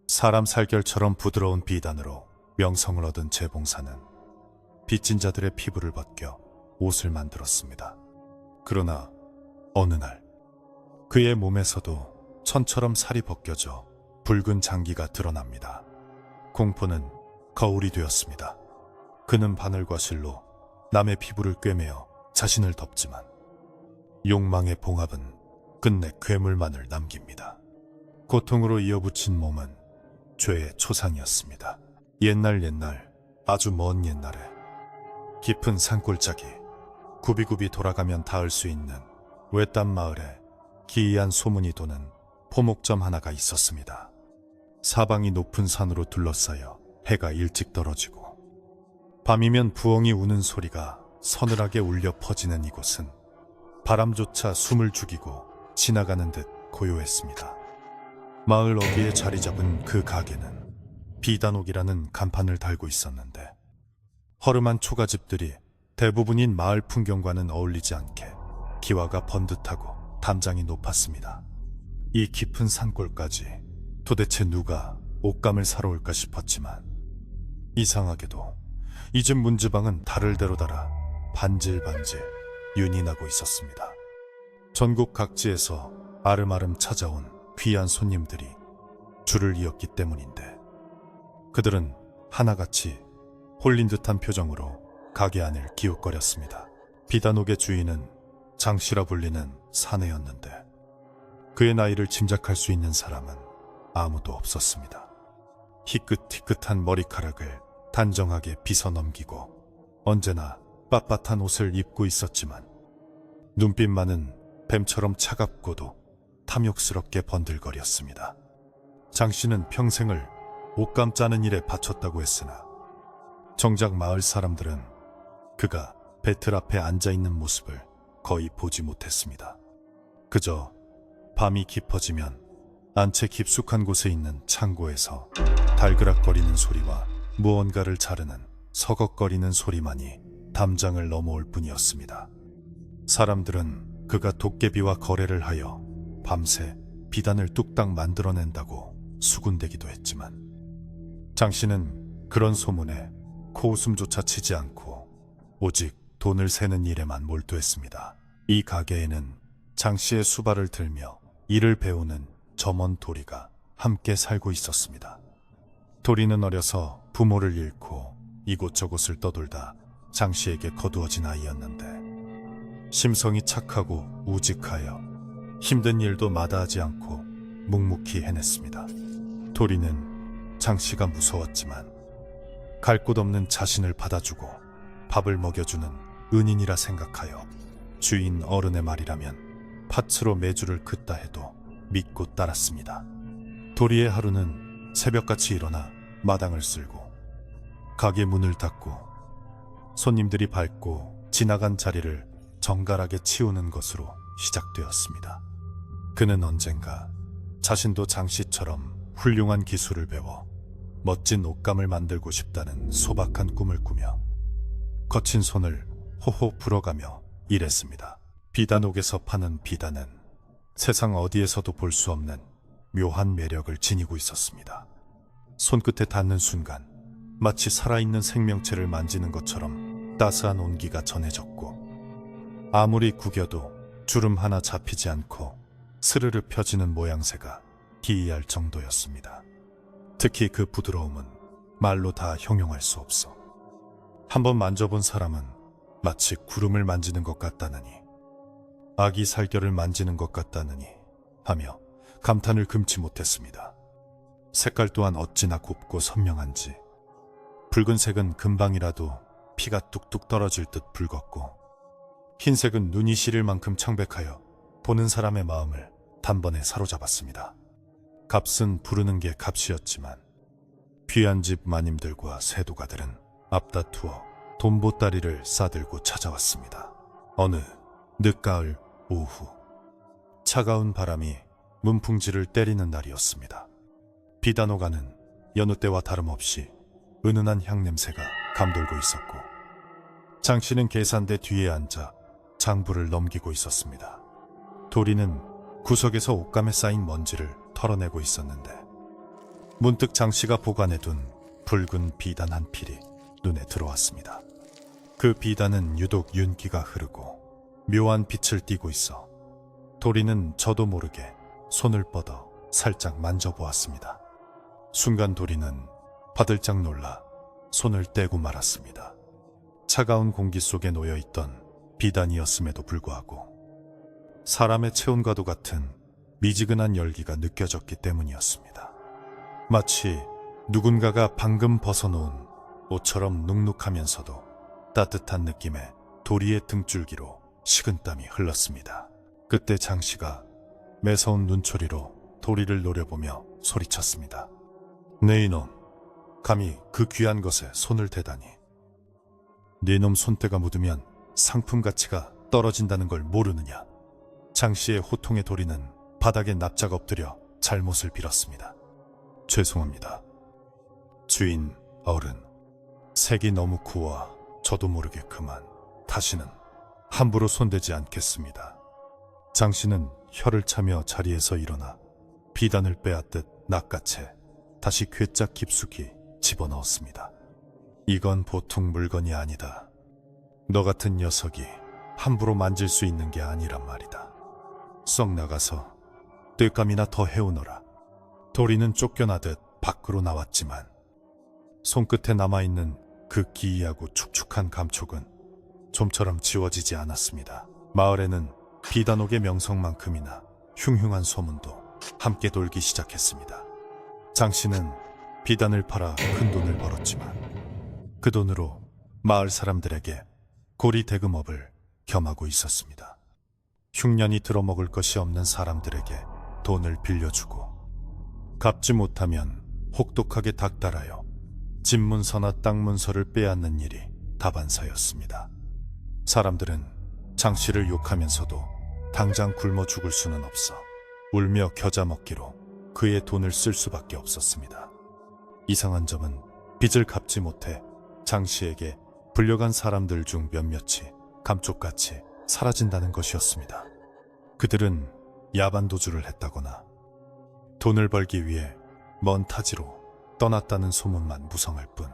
사람 살결처럼 부드러운 비단으로 명성을 얻은 재봉사는 빚진 자들의 피부를 벗겨 옷을 만들었습니다. 그러나 어느 날 그의 몸에서도 천처럼 살이 벗겨져 붉은 장기가 드러납니다. 공포는 거울이 되었습니다. 그는 바늘과 실로 남의 피부를 꿰매어 자신을 덮지만 욕망의 봉합은 끝내 괴물만을 남깁니다. 고통으로 이어붙인 몸은 죄의 초상이었습니다. 옛날 아주 먼 옛날에 깊은 산골짜기 굽이굽이 돌아가면 닿을 수 있는 외딴 마을에 기이한 소문이 도는 포목점 하나가 있었습니다. 사방이 높은 산으로 둘러싸여 해가 일찍 떨어지고 밤이면 부엉이 우는 소리가 서늘하게 울려 퍼지는 이곳은 바람조차 숨을 죽이고 지나가는 듯 고요했습니다. 마을 어귀에 자리 잡은 그 가게는 비단옥이라는 간판을 달고 있었는데 허름한 초가집들이 대부분인 마을 풍경과는 어울리지 않게 기와가 번듯하고 담장이 높았습니다. 이 깊은 산골까지 도대체 누가 옷감을 사러 올까 싶었지만 이상하게도 이 집 문지방은 달을 대로 달아 반질반질 윤이 나고 있었습니다. 전국 각지에서 아름아름 찾아온 귀한 손님들이 줄을 이었기 때문인데 그들은 하나같이 홀린 듯한 표정으로 가게 안을 기웃거렸습니다. 비단옥의 주인은 장씨라 불리는 사내였는데 그의 나이를 짐작할 수 있는 사람은 아무도 없었습니다. 희끗희끗한 머리카락을 단정하게 빗어 넘기고 언제나 빳빳한 옷을 입고 있었지만 눈빛만은 뱀처럼 차갑고도 탐욕스럽게 번들거렸습니다. 장씨는 평생을 옷감 짜는 일에 바쳤다고 했으나 정작 마을 사람들은 그가 배틀 앞에 앉아있는 모습을 거의 보지 못했습니다. 그저 밤이 깊어지면 안채 깊숙한 곳에 있는 창고에서 달그락거리는 소리와 무언가를 자르는 서걱거리는 소리만이 담장을 넘어올 뿐이었습니다. 사람들은 그가 도깨비와 거래를 하여 밤새 비단을 뚝딱 만들어낸다고 수군대기도 했지만 장씨는 그런 소문에 코웃음조차 치지 않고 오직 돈을 세는 일에만 몰두했습니다. 이 가게에는 장씨의 수발을 들며 일을 배우는 점원 도리가 함께 살고 있었습니다. 도리는 어려서 부모를 잃고 이곳저곳을 떠돌다 장씨에게 거두어진 아이였는데 심성이 착하고 우직하여 힘든 일도 마다하지 않고 묵묵히 해냈습니다. 도리는 장씨가 무서웠지만 갈 곳 없는 자신을 받아주고 밥을 먹여주는 은인이라 생각하여 주인 어른의 말이라면 팥으로 메주를 긋다 해도 믿고 따랐습니다. 도리의 하루는 새벽같이 일어나 마당을 쓸고 가게 문을 닫고 손님들이 밟고 지나간 자리를 정갈하게 치우는 것으로 시작되었습니다. 그는 언젠가 자신도 장씨처럼 훌륭한 기술을 배워 멋진 옷감을 만들고 싶다는 소박한 꿈을 꾸며 거친 손을 호호 불어가며 일했습니다. 비단옥에서 파는 비단은 세상 어디에서도 볼 수 없는 묘한 매력을 지니고 있었습니다. 손끝에 닿는 순간 마치 살아있는 생명체를 만지는 것처럼 따스한 온기가 전해졌고 아무리 구겨도 주름 하나 잡히지 않고 스르르 펴지는 모양새가 기이할 정도였습니다. 특히 그 부드러움은 말로 다 형용할 수 없어 한번 만져본 사람은 마치 구름을 만지는 것 같다느니 아기 살결을 만지는 것 같다느니 하며 감탄을 금치 못했습니다. 색깔 또한 어찌나 곱고 선명한지 붉은색은 금방이라도 피가 뚝뚝 떨어질 듯 붉었고 흰색은 눈이 시릴 만큼 창백하여 보는 사람의 마음을 단번에 사로잡았습니다. 값은 부르는 게 값이었지만 귀한 집 마님들과 세도가들은 앞다투어 돈보따리를 싸들고 찾아왔습니다. 어느 늦가을 오후 차가운 바람이 문풍지를 때리는 날이었습니다. 비단옥안은 여느 때와 다름없이 은은한 향냄새가 감돌고 있었고 장씨는 계산대 뒤에 앉아 장부를 넘기고 있었습니다. 도리는 구석에서 옷감에 쌓인 먼지를 털어내고 있었는데 문득 장씨가 보관해둔 붉은 비단 한 필이 눈에 들어왔습니다. 그 비단은 유독 윤기가 흐르고 묘한 빛을 띠고 있어 도리는 저도 모르게 손을 뻗어 살짝 만져보았습니다. 순간 도리는 바들짝 놀라 손을 떼고 말았습니다. 차가운 공기 속에 놓여있던 비단이었음에도 불구하고 사람의 체온과도 같은 미지근한 열기가 느껴졌기 때문이었습니다. 마치 누군가가 방금 벗어놓은 옷처럼 눅눅하면서도 따뜻한 느낌의 도리의 등줄기로 식은땀이 흘렀습니다. 그때 장씨가 매서운 눈초리로 도리를 노려보며 소리쳤습니다. 네 이놈, 감히 그 귀한 것에 손을 대다니. 네 놈 손때가 묻으면 상품 가치가 떨어진다는 걸 모르느냐. 장씨의 호통에 도리는 바닥에 납작 엎드려 잘못을 빌었습니다. 죄송합니다. 주인, 어른, 색이 너무 고와 저도 모르게 그만 다시는 함부로 손대지 않겠습니다. 장씨는 혀를 차며 자리에서 일어나 비단을 빼앗듯 낚아채 다시 괴짝 깊숙이 집어넣었습니다. 이건 보통 물건이 아니다. 너 같은 녀석이 함부로 만질 수 있는 게 아니란 말이다. 썩 나가서 뜰감이나 더 해오너라. 도리는 쫓겨나듯 밖으로 나왔지만 손끝에 남아있는 그 기이하고 축축한 감촉은 좀처럼 지워지지 않았습니다. 마을에는 비단옥의 명성만큼이나 흉흉한 소문도 함께 돌기 시작했습니다. 장씨는 비단을 팔아 큰 돈을 벌었지만 그 돈으로 마을 사람들에게 고리 대금업을 겸하고 있었습니다. 흉년이 들어먹을 것이 없는 사람들에게 돈을 빌려주고 갚지 못하면 혹독하게 닥달하여 집문서나 땅문서를 빼앗는 일이 다반사였습니다. 사람들은 장씨를 욕하면서도 당장 굶어 죽을 수는 없어 울며 겨자 먹기로 그의 돈을 쓸 수밖에 없었습니다. 이상한 점은 빚을 갚지 못해 장씨에게 불려간 사람들 중 몇몇이 감쪽같이 사라진다는 것이었습니다. 그들은 야반도주를 했다거나 돈을 벌기 위해 먼 타지로 떠났다는 소문만 무성할 뿐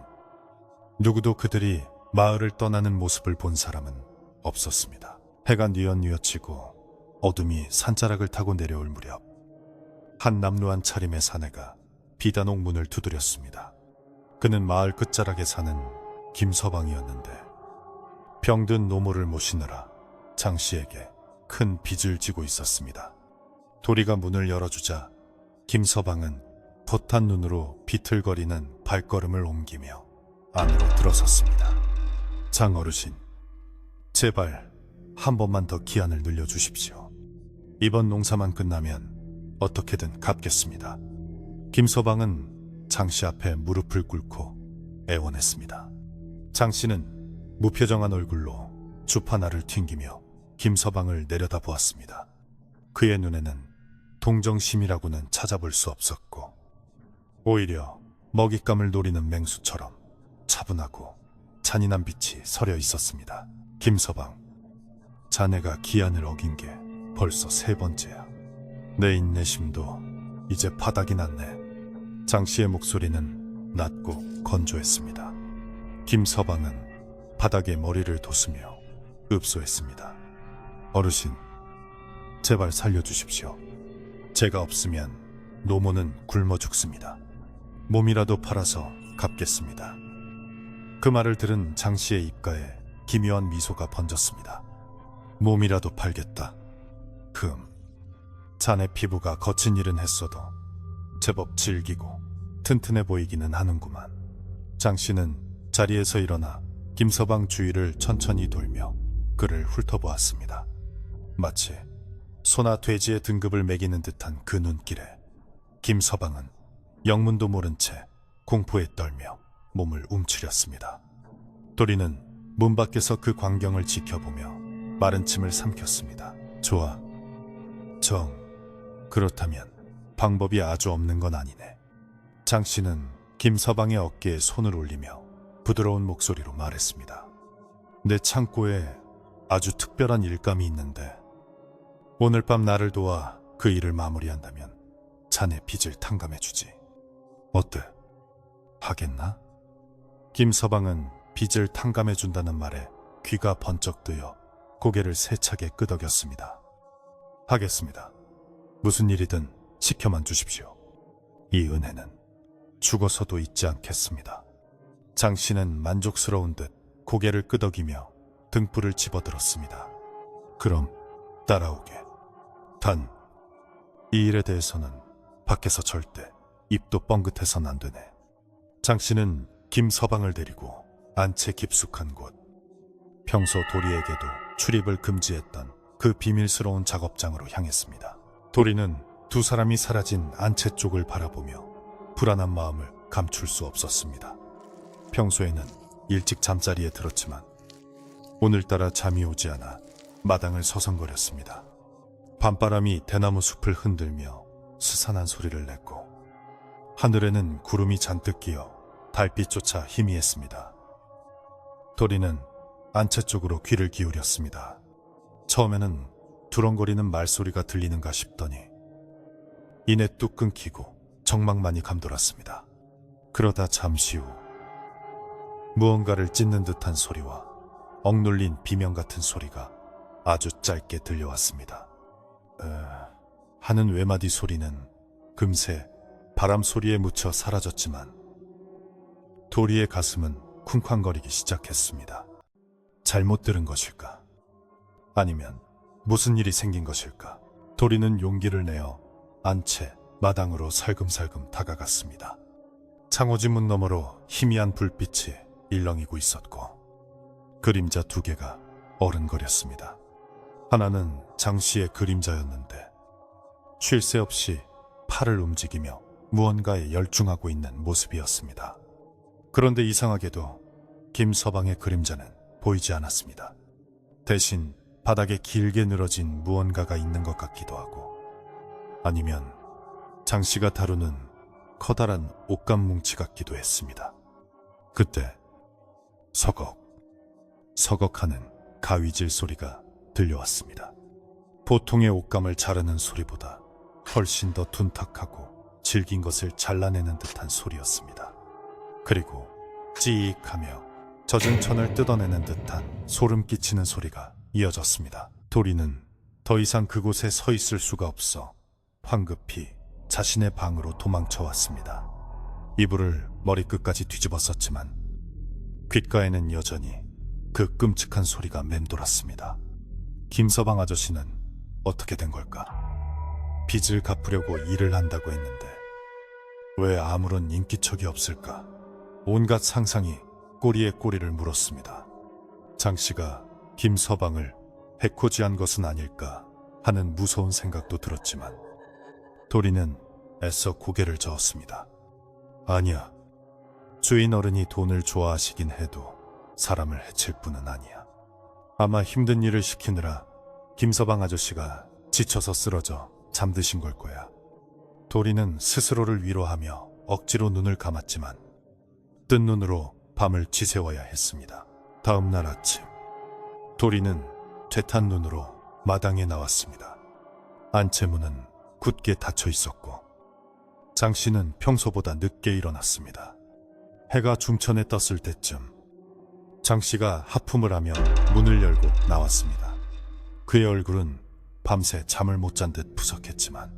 누구도 그들이 마을을 떠나는 모습을 본 사람은 없었습니다. 해가 뉘엿뉘엿치고 어둠이 산자락을 타고 내려올 무렵 한 남루한 차림의 사내가 비단옥 문을 두드렸습니다. 그는 마을 끝자락에 사는 김서방이었는데 병든 노모를 모시느라 장씨에게 큰 빚을 지고 있었습니다. 도리가 문을 열어주자 김서방은 붓한 눈으로 비틀거리는 발걸음을 옮기며 안으로 들어섰습니다. 장 어르신, 제발 한 번만 더 기한을 늘려주십시오. 이번 농사만 끝나면 어떻게든 갚겠습니다. 김서방은 장씨 앞에 무릎을 꿇고 애원했습니다. 장씨는 무표정한 얼굴로 주파나를 튕기며 김서방을 내려다보았습니다. 그의 눈에는 동정심이라고는 찾아볼 수 없었고 오히려 먹잇감을 노리는 맹수처럼 차분하고 잔인한 빛이 서려 있었습니다. 김서방, 자네가 기한을 어긴 게 벌써 3번째야. 내 인내심도 이제 바닥이 났네. 장씨의 목소리는 낮고 건조했습니다. 김서방은 바닥에 머리를 돋으며 읍소했습니다. 어르신, 제발 살려주십시오. 제가 없으면 노모는 굶어 죽습니다. 몸이라도 팔아서 갚겠습니다. 그 말을 들은 장씨의 입가에 기묘한 미소가 번졌습니다. 몸이라도 팔겠다. 자네 피부가 거친 일은 했어도 제법 질기고 튼튼해 보이기는 하는구만. 장씨는 자리에서 일어나 김서방 주위를 천천히 돌며 그를 훑어보았습니다. 마치 소나 돼지의 등급을 매기는 듯한 그 눈길에 김서방은 영문도 모른 채 공포에 떨며 몸을 움츠렸습니다. 도리는 문 밖에서 그 광경을 지켜보며 마른 침을 삼켰습니다. 좋아. 그렇다면 방법이 아주 없는 건 아니네. 장씨는 김서방의 어깨에 손을 올리며 부드러운 목소리로 말했습니다. 내 창고에 아주 특별한 일감이 있는데 오늘 밤 나를 도와 그 일을 마무리한다면 자네 빚을 탕감해주지. 어때? 하겠나? 김서방은 빚을 탕감해준다는 말에 귀가 번쩍 뜨여 고개를 세차게 끄덕였습니다. 하겠습니다. 무슨 일이든 시켜만 주십시오. 이 은혜는 죽어서도 잊지 않겠습니다. 장 씨는 만족스러운 듯 고개를 끄덕이며 등불을 집어들었습니다. 그럼 따라오게. 단, 이 일에 대해서는 밖에서 절대 입도 뻥긋해선 안 되네. 장 씨는 김서방을 데리고 안채 깊숙한 곳, 평소 도리에게도 출입을 금지했던 그 비밀스러운 작업장으로 향했습니다. 도리는 두 사람이 사라진 안채 쪽을 바라보며 불안한 마음을 감출 수 없었습니다. 평소에는 일찍 잠자리에 들었지만 오늘따라 잠이 오지 않아 마당을 서성거렸습니다. 밤바람이 대나무 숲을 흔들며 스산한 소리를 냈고 하늘에는 구름이 잔뜩 끼어 달빛조차 희미했습니다. 도리는 안채 쪽으로 귀를 기울였습니다. 처음에는 두렁거리는 말소리가 들리는가 싶더니 이내 뚝 끊기고 정막만이 감돌았습니다. 그러다 잠시 후 무언가를 찢는 듯한 소리와 억눌린 비명 같은 소리가 아주 짧게 들려왔습니다. 하는 외마디 소리는 금세 바람 소리에 묻혀 사라졌지만 도리의 가슴은 쿵쾅거리기 시작했습니다. 잘못 들은 것일까? 아니면 무슨 일이 생긴 것일까? 도리는 용기를 내어 안채 마당으로 살금살금 다가갔습니다. 창호지문 너머로 희미한 불빛이 일렁이고 있었고 그림자 두 개가 어른거렸습니다. 하나는 장 씨의 그림자였는데 쉴 새 없이 팔을 움직이며 무언가에 열중하고 있는 모습이었습니다. 그런데 이상하게도 김서방의 그림자는 보이지 않았습니다. 대신 바닥에 길게 늘어진 무언가가 있는 것 같기도 하고 아니면 장 씨가 다루는 커다란 옷감 뭉치 같기도 했습니다. 그때 서걱하는 가위질 소리가 들려왔습니다. 보통의 옷감을 자르는 소리보다 훨씬 더 둔탁하고 질긴 것을 잘라내는 듯한 소리였습니다. 그리고 찌익하며 젖은 천을 뜯어내는 듯한 소름 끼치는 소리가 이어졌습니다. 도리는 더 이상 그곳에 서 있을 수가 없어 황급히 자신의 방으로 도망쳐왔습니다. 이불을 머리끝까지 뒤집었었지만 귓가에는 여전히 그 끔찍한 소리가 맴돌았습니다. 김서방 아저씨는 어떻게 된 걸까? 빚을 갚으려고 일을 한다고 했는데 왜 아무런 인기척이 없을까? 온갖 상상이 꼬리에 꼬리를 물었습니다. 장 씨가 김서방을 해코지한 것은 아닐까 하는 무서운 생각도 들었지만 도리는 애써 고개를 저었습니다. 아니야. 주인 어른이 돈을 좋아하시긴 해도 사람을 해칠 뿐은 아니야. 아마 힘든 일을 시키느라 김서방 아저씨가 지쳐서 쓰러져 잠드신 걸 거야. 도리는 스스로를 위로하며 억지로 눈을 감았지만 뜬 눈으로 밤을 지새워야 했습니다. 다음 날 아침 도리는 퇴탄 눈으로 마당에 나왔습니다. 안채문은 굳게 닫혀 있었고 장 씨는 평소보다 늦게 일어났습니다. 해가 중천에 떴을 때쯤 장 씨가 하품을 하며 문을 열고 나왔습니다. 그의 얼굴은 밤새 잠을 못 잔 듯 푸석했지만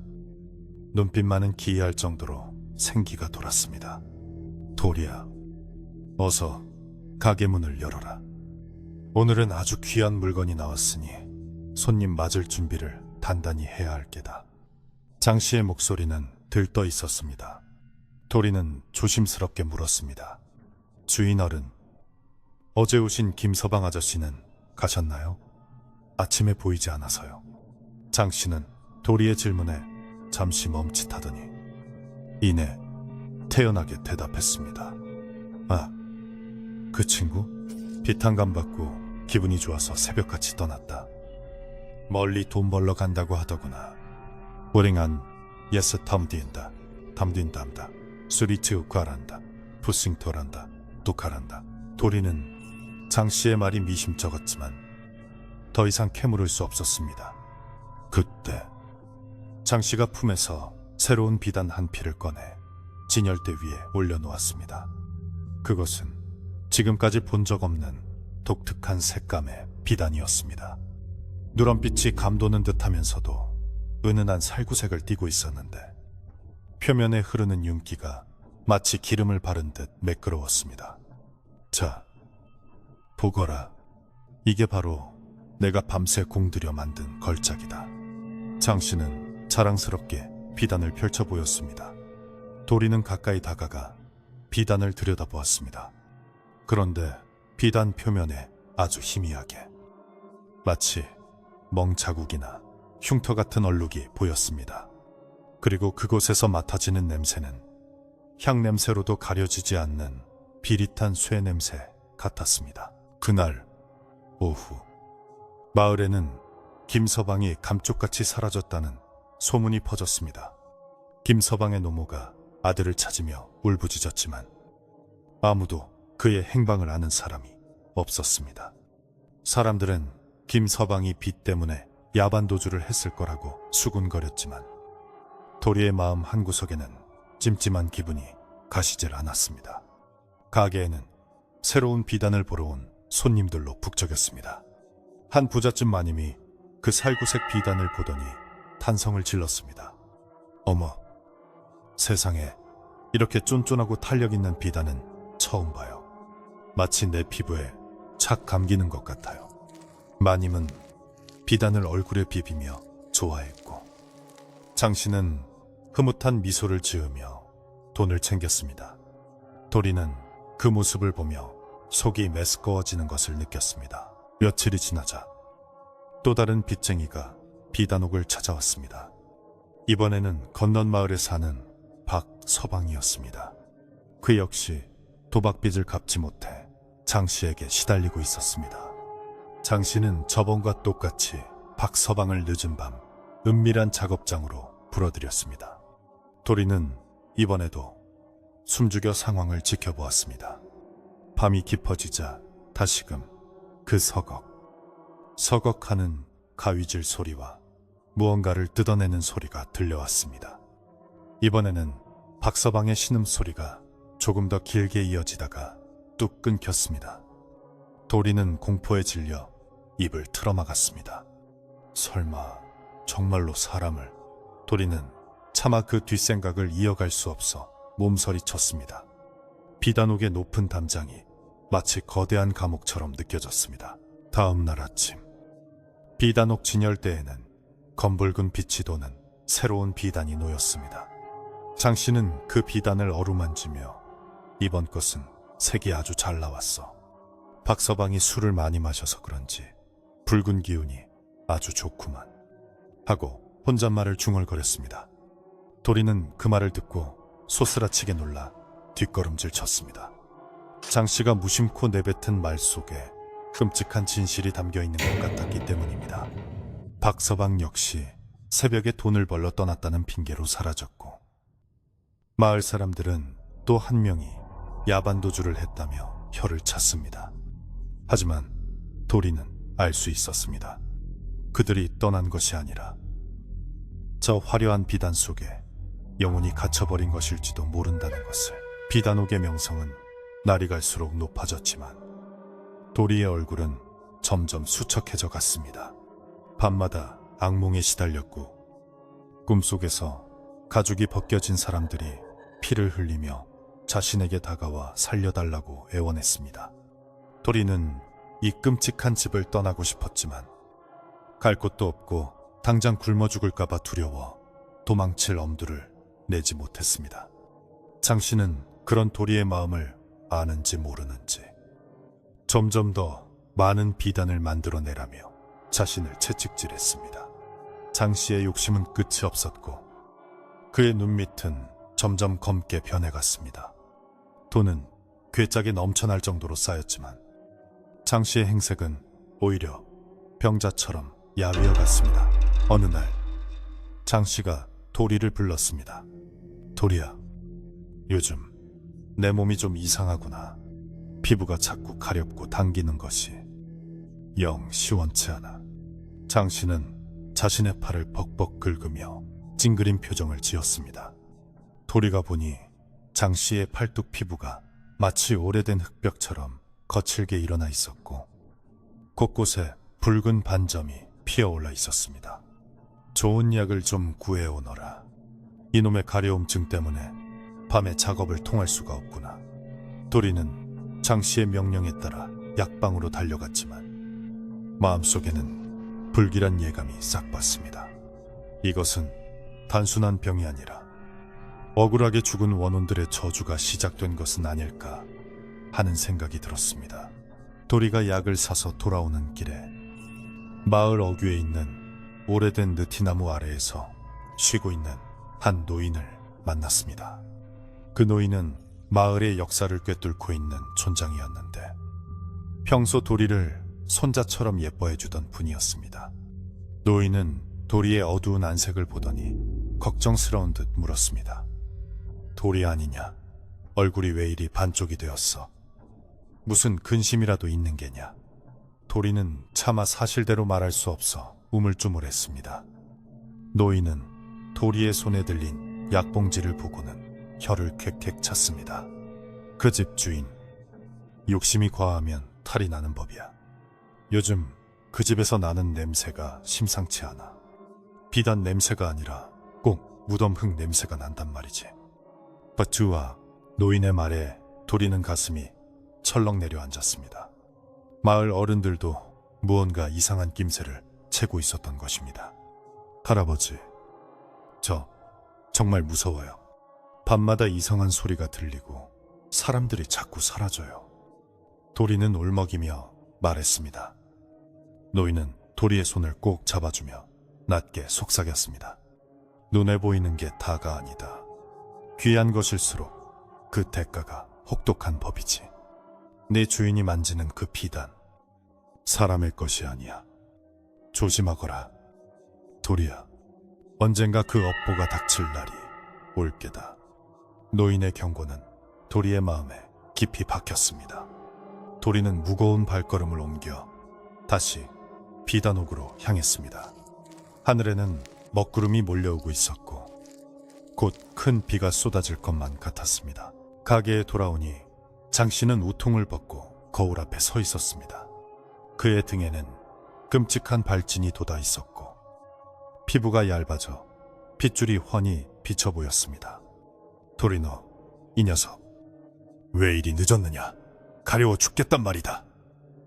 눈빛만은 기이할 정도로 생기가 돌았습니다. 도리야, 어서 가게 문을 열어라. 오늘은 아주 귀한 물건이 나왔으니 손님 맞을 준비를 단단히 해야 할 게다. 장 씨의 목소리는 들떠 있었습니다. 도리는 조심스럽게 물었습니다. 주인 어른, 어제 오신 김서방 아저씨는 가셨나요? 아침에 보이지 않아서요. 장 씨는 도리의 질문에 잠시 멈칫하더니 이내 태연하게 대답했습니다. 아, 그 친구? 비탄감 받고 기분이 좋아서 새벽같이 떠났다. 멀리 돈 벌러 간다고 하더구나. 우링한 예스 탐딘다 수리츠 과란다 푸싱토란다 뚝하란다. 도리는 장 씨의 말이 미심쩍었지만 더 이상 캐물을 수 없었습니다. 그때 장 씨가 품에서 새로운 비단 한 피를 꺼내 진열대 위에 올려놓았습니다. 그것은 지금까지 본 적 없는 독특한 색감의 비단이었습니다. 누런빛이 감도는 듯하면서도 은은한 살구색을 띠고 있었는데 표면에 흐르는 윤기가 마치 기름을 바른 듯 매끄러웠습니다. 자, 보거라. 이게 바로 내가 밤새 공들여 만든 걸작이다. 장씨는 자랑스럽게 비단을 펼쳐 보였습니다. 도리는 가까이 다가가 비단을 들여다보았습니다. 그런데 비단 표면에 아주 희미하게 마치 멍자국이나 흉터 같은 얼룩이 보였습니다. 그리고 그곳에서 맡아지는 냄새는 향 냄새로도 가려지지 않는 비릿한 쇠 냄새 같았습니다. 그날 오후 마을에는 김서방이 감쪽같이 사라졌다는 소문이 퍼졌습니다. 김서방의 노모가 아들을 찾으며 울부짖었지만 아무도 그의 행방을 아는 사람이 없었습니다. 사람들은 김서방이 빚 때문에 야반도주를 했을 거라고 수군거렸지만 도리의 마음 한구석에는 찜찜한 기분이 가시질 않았습니다. 가게에는 새로운 비단을 보러 온 손님들로 북적였습니다. 한 부잣집 마님이 그 살구색 비단을 보더니 탄성을 질렀습니다. 어머, 세상에 이렇게 쫀쫀하고 탄력 있는 비단은 처음 봐요. 마치 내 피부에 착 감기는 것 같아요. 마님은 비단을 얼굴에 비비며 좋아했고 장씨는 흐뭇한 미소를 지으며 돈을 챙겼습니다. 도리는 그 모습을 보며 속이 메스꺼워지는 것을 느꼈습니다. 며칠이 지나자 또 다른 빚쟁이가 비단옥을 찾아왔습니다. 이번에는 건넌 마을에 사는 박서방이었습니다. 그 역시 도박빚을 갚지 못해 장씨에게 시달리고 있었습니다. 장씨는 저번과 똑같이 박서방을 늦은 밤 은밀한 작업장으로 불어들였습니다. 도리는 이번에도 숨죽여 상황을 지켜보았습니다. 밤이 깊어지자 다시금 그 서걱하는 가위질 소리와 무언가를 뜯어내는 소리가 들려왔습니다. 이번에는 박서방의 신음소리가 조금 더 길게 이어지다가 뚝 끊겼습니다. 도리는 공포에 질려 입을 틀어막았습니다. 설마 정말로 사람을... 도리는 차마 그 뒷생각을 이어갈 수 없어 몸서리쳤습니다. 비단옥의 높은 담장이 마치 거대한 감옥처럼 느껴졌습니다. 다음 날 아침 비단옥 진열대에는 검붉은 빛이 도는 새로운 비단이 놓였습니다. 장씨는 그 비단을 어루만지며 이번 것은 색이 아주 잘 나왔어. 박서방이 술을 많이 마셔서 그런지 붉은 기운이 아주 좋구만 하고 혼잣말을 중얼거렸습니다. 도리는 그 말을 듣고 소스라치게 놀라 뒷걸음질 쳤습니다. 장씨가 무심코 내뱉은 말 속에 끔찍한 진실이 담겨 있는 것 같았기 때문입니다. 박서방 역시 새벽에 돈을 벌러 떠났다는 핑계로 사라졌고 마을 사람들은 또 한 명이 야반도주를 했다며 혀를 찼습니다. 하지만 도리는 알 수 있었습니다. 그들이 떠난 것이 아니라 저 화려한 비단 속에 영혼이 갇혀버린 것일지도 모른다는 것을. 비단옥의 명성은 날이 갈수록 높아졌지만 도리의 얼굴은 점점 수척해져 갔습니다. 밤마다 악몽에 시달렸고 꿈속에서 가죽이 벗겨진 사람들이 피를 흘리며 자신에게 다가와 살려달라고 애원했습니다. 도리는 이 끔찍한 집을 떠나고 싶었지만 갈 곳도 없고 당장 굶어 죽을까봐 두려워 도망칠 엄두를 내지 못했습니다. 장씨는 그런 도리의 마음을 아는지 모르는지 점점 더 많은 비단을 만들어내라며 자신을 채찍질했습니다. 장씨의 욕심은 끝이 없었고 그의 눈밑은 점점 검게 변해갔습니다. 돈은 괴짝에 넘쳐날 정도로 쌓였지만 장씨의 행색은 오히려 병자처럼 야위어 갔습니다. 어느 날 장씨가 도리를 불렀습니다. 도리야, 요즘 내 몸이 좀 이상하구나. 피부가 자꾸 가렵고 당기는 것이 영 시원치 않아. 장씨는 자신의 팔을 벅벅 긁으며 찡그린 표정을 지었습니다. 도리가 보니 장 씨의 팔뚝 피부가 마치 오래된 흙벽처럼 거칠게 일어나 있었고 곳곳에 붉은 반점이 피어올라 있었습니다. 좋은 약을 좀 구해오너라. 이놈의 가려움증 때문에 밤에 작업을 통할 수가 없구나. 도리는 장 씨의 명령에 따라 약방으로 달려갔지만 마음속에는 불길한 예감이 싹 봤습니다. 이것은 단순한 병이 아니라 억울하게 죽은 원혼들의 저주가 시작된 것은 아닐까 하는 생각이 들었습니다. 도리가 약을 사서 돌아오는 길에 마을 어귀에 있는 오래된 느티나무 아래에서 쉬고 있는 한 노인을 만났습니다. 그 노인은 마을의 역사를 꿰뚫고 있는 촌장이었는데 평소 도리를 손자처럼 예뻐해주던 분이었습니다. 노인은 도리의 어두운 안색을 보더니 걱정스러운 듯 물었습니다. 도리 아니냐? 얼굴이 왜 이리 반쪽이 되었어? 무슨 근심이라도 있는 게냐? 도리는 차마 사실대로 말할 수 없어 우물쭈물했습니다. 노인은 도리의 손에 들린 약봉지를 보고는 혀를 큉큉 찼습니다. 그 집 주인, 욕심이 과하면 탈이 나는 법이야. 요즘 그 집에서 나는 냄새가 심상치 않아. 비단 냄새가 아니라 꼭 무덤 흙 냄새가 난단 말이지. 버투와 노인의 말에 도리는 가슴이 철렁 내려앉았습니다. 마을 어른들도 무언가 이상한 낌새를 채고 있었던 것입니다. 할아버지, 저 정말 무서워요. 밤마다 이상한 소리가 들리고 사람들이 자꾸 사라져요. 도리는 울먹이며 말했습니다. 노인은 도리의 손을 꼭 잡아주며 낮게 속삭였습니다. 눈에 보이는 게 다가 아니다. 귀한 것일수록 그 대가가 혹독한 법이지. 네 주인이 만지는 그 비단, 사람의 것이 아니야. 조심하거라. 도리야, 언젠가 그 업보가 닥칠 날이 올 게다. 노인의 경고는 도리의 마음에 깊이 박혔습니다. 도리는 무거운 발걸음을 옮겨 다시 비단옥으로 향했습니다. 하늘에는 먹구름이 몰려오고 있었고 곧 큰 비가 쏟아질 것만 같았습니다. 가게에 돌아오니 장 씨는 우통을 벗고 거울 앞에 서 있었습니다. 그의 등에는 끔찍한 발진이 돋아 있었고 피부가 얇아져 핏줄이 훤히 비쳐 보였습니다. 도리, 너, 이 녀석, 왜 이리 늦었느냐? 가려워 죽겠단 말이다.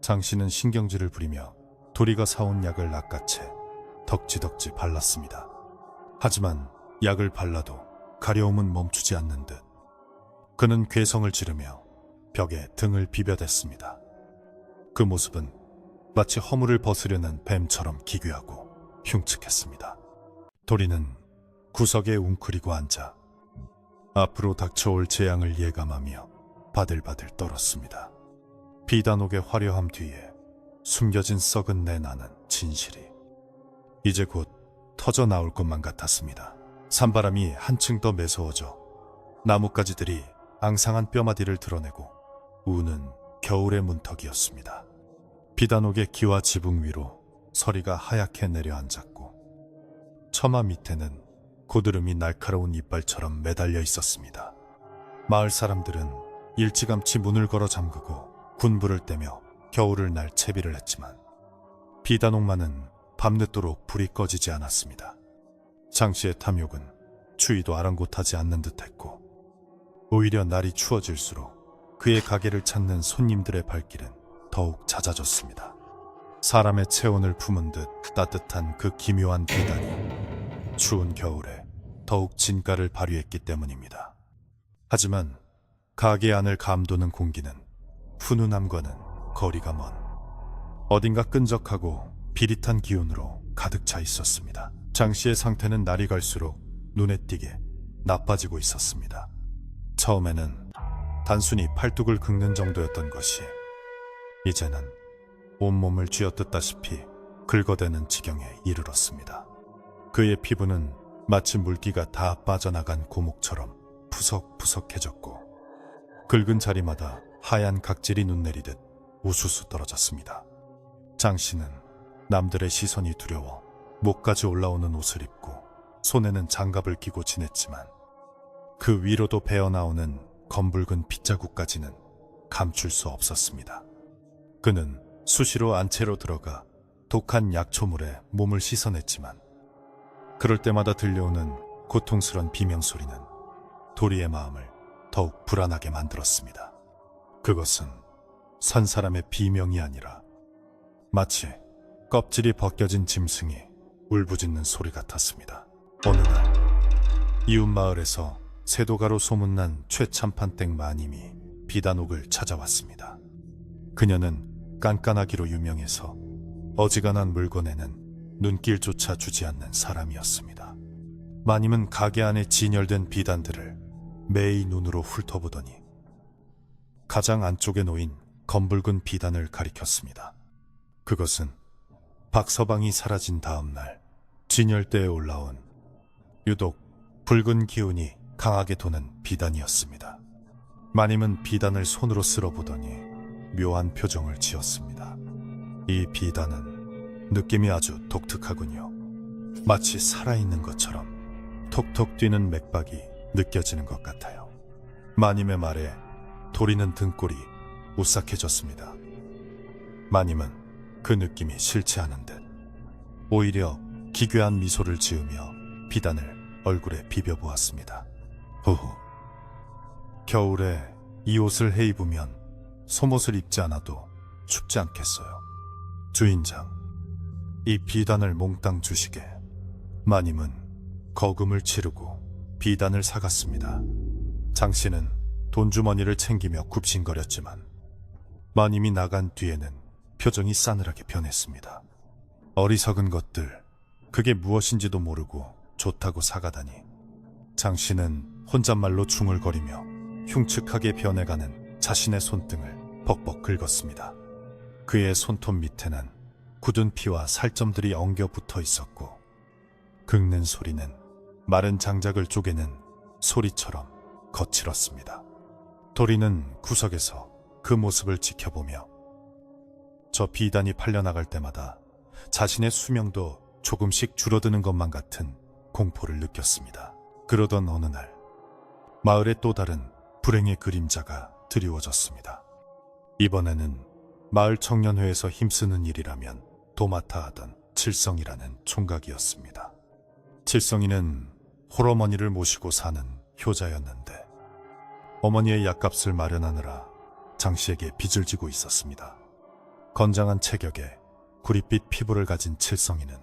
장 씨는 신경질을 부리며 도리가 사온 약을 낚아채 덕지덕지 발랐습니다. 하지만 약을 발라도 가려움은 멈추지 않는 듯 그는 괴성을 지르며 벽에 등을 비벼댔습니다. 그 모습은 마치 허물을 벗으려는 뱀처럼 기괴하고 흉측했습니다. 도리는 구석에 웅크리고 앉아 앞으로 닥쳐올 재앙을 예감하며 바들바들 떨었습니다. 비단옥의 화려함 뒤에 숨겨진 썩은 내나는 진실이 이제 곧 터져 나올 것만 같았습니다. 산바람이 한층 더 매서워져 나뭇가지들이 앙상한 뼈마디를 드러내고 우는 겨울의 문턱이었습니다. 비단옥의 기와 지붕 위로 서리가 하얗게 내려앉았고 처마 밑에는 고드름이 날카로운 이빨처럼 매달려 있었습니다. 마을 사람들은 일찌감치 문을 걸어 잠그고 군불을 떼며 겨울을 날 채비를 했지만 비단옥만은 밤늦도록 불이 꺼지지 않았습니다. 장 씨의 탐욕은 추위도 아랑곳하지 않는 듯했고 오히려 날이 추워질수록 그의 가게를 찾는 손님들의 발길은 더욱 잦아졌습니다. 사람의 체온을 품은 듯 따뜻한 그 기묘한 비단이 추운 겨울에 더욱 진가를 발휘했기 때문입니다. 하지만 가게 안을 감도는 공기는 훈훈함과는 거리가 먼 어딘가 끈적하고 비릿한 기운으로 가득 차 있었습니다. 장 씨의 상태는 날이 갈수록 눈에 띄게 나빠지고 있었습니다. 처음에는 단순히 팔뚝을 긁는 정도였던 것이 이제는 온몸을 쥐어뜯다시피 긁어대는 지경에 이르렀습니다. 그의 피부는 마치 물기가 다 빠져나간 고목처럼 푸석푸석해졌고 긁은 자리마다 하얀 각질이 눈내리듯 우수수 떨어졌습니다. 장 씨는 남들의 시선이 두려워 목까지 올라오는 옷을 입고 손에는 장갑을 끼고 지냈지만 그 위로도 배어나오는 검붉은 핏자국까지는 감출 수 없었습니다. 그는 수시로 안채로 들어가 독한 약초물에 몸을 씻어냈지만 그럴 때마다 들려오는 고통스런 비명소리는 도리의 마음을 더욱 불안하게 만들었습니다. 그것은 산 사람의 비명이 아니라 마치 껍질이 벗겨진 짐승이 울부짖는 소리 같았습니다. 어느 날 이웃 마을에서 세도가로 소문난 최참판댁 마님이 비단옥을 찾아왔습니다. 그녀는 깐깐하기로 유명해서 어지간한 물건에는 눈길조차 주지 않는 사람이었습니다. 마님은 가게 안에 진열된 비단들을 매의 눈으로 훑어보더니 가장 안쪽에 놓인 검붉은 비단을 가리켰습니다. 그것은 박서방이 사라진 다음 날 진열대에 올라온 유독 붉은 기운이 강하게 도는 비단이었습니다. 마님은 비단을 손으로 쓸어보더니 묘한 표정을 지었습니다. 이 비단은 느낌이 아주 독특하군요. 마치 살아있는 것처럼 톡톡 뛰는 맥박이 느껴지는 것 같아요. 마님의 말에 도리는 등골이 오싹해졌습니다. 마님은 그 느낌이 싫지 않은 듯 오히려 기괴한 미소를 지으며 비단을 얼굴에 비벼보았습니다. 후후. 겨울에 이 옷을 해입으면 속옷을 입지 않아도 춥지 않겠어요. 주인장, 이 비단을 몽땅 주시게. 마님은 거금을 치르고 비단을 사갔습니다. 장씨는 돈주머니를 챙기며 굽신거렸지만 마님이 나간 뒤에는 표정이 싸늘하게 변했습니다. 어리석은 것들, 그게 무엇인지도 모르고 좋다고 사가다니. 장씨는 혼잣말로 중얼거리며 흉측하게 변해가는 자신의 손등을 벅벅 긁었습니다. 그의 손톱 밑에는 굳은 피와 살점들이 엉겨 붙어 있었고 긁는 소리는 마른 장작을 쪼개는 소리처럼 거칠었습니다. 도리는 구석에서 그 모습을 지켜보며 저 비단이 팔려나갈 때마다 자신의 수명도 조금씩 줄어드는 것만 같은 공포를 느꼈습니다. 그러던 어느 날 마을의 또 다른 불행의 그림자가 드리워졌습니다. 이번에는 마을 청년회에서 힘쓰는 일이라면 도맡아 하던 칠성이라는 총각이었습니다. 칠성이는 홀어머니를 모시고 사는 효자였는데 어머니의 약값을 마련하느라 장씨에게 빚을 지고 있었습니다. 건장한 체격에 구릿빛 피부를 가진 칠성이는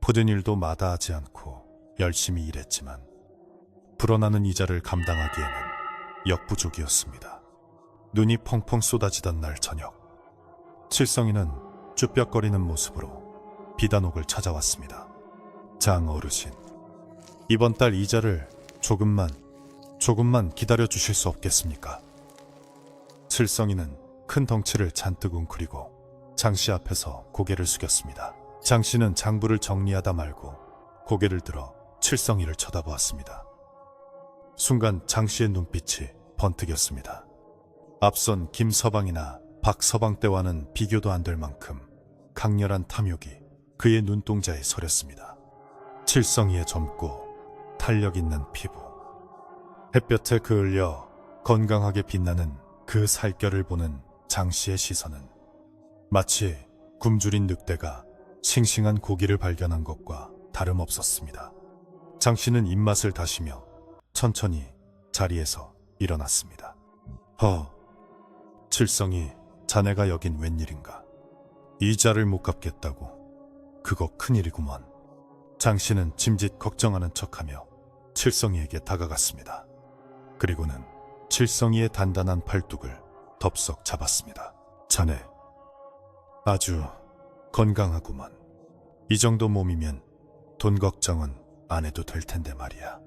푸른 일도 마다하지 않고 열심히 일했지만 불어나는 이자를 감당하기에는 역부족이었습니다. 눈이 펑펑 쏟아지던 날 저녁, 칠성이는 쭈뼛거리는 모습으로 비단옥을 찾아왔습니다. 장 어르신, 이번 달 이자를 조금만 기다려 주실 수 없겠습니까? 칠성이는 큰 덩치를 잔뜩 웅크리고 장씨 앞에서 고개를 숙였습니다. 장씨는 장부를 정리하다 말고 고개를 들어 칠성이를 쳐다보았습니다. 순간 장씨의 눈빛이 번뜩였습니다. 앞선 김서방이나 박서방 때와는 비교도 안 될 만큼 강렬한 탐욕이 그의 눈동자에 서렸습니다. 칠성이의 젊고 탄력 있는 피부, 햇볕에 그을려 건강하게 빛나는 그 살결을 보는 장씨의 시선은 마치 굶주린 늑대가 싱싱한 고기를 발견한 것과 다름없었습니다. 장씨는 입맛을 다시며 천천히 자리에서 일어났습니다. 칠성이, 자네가 여긴 웬일인가? 이자를 못 갚겠다고? 그거 큰일이구먼. 장씨는 짐짓 걱정하는 척하며 칠성이에게 다가갔습니다. 그리고는 칠성이의 단단한 팔뚝을 덥석 잡았습니다. 자네, 아주 건강하구먼. 이 정도 몸이면 돈 걱정은 안 해도 될 텐데 말이야.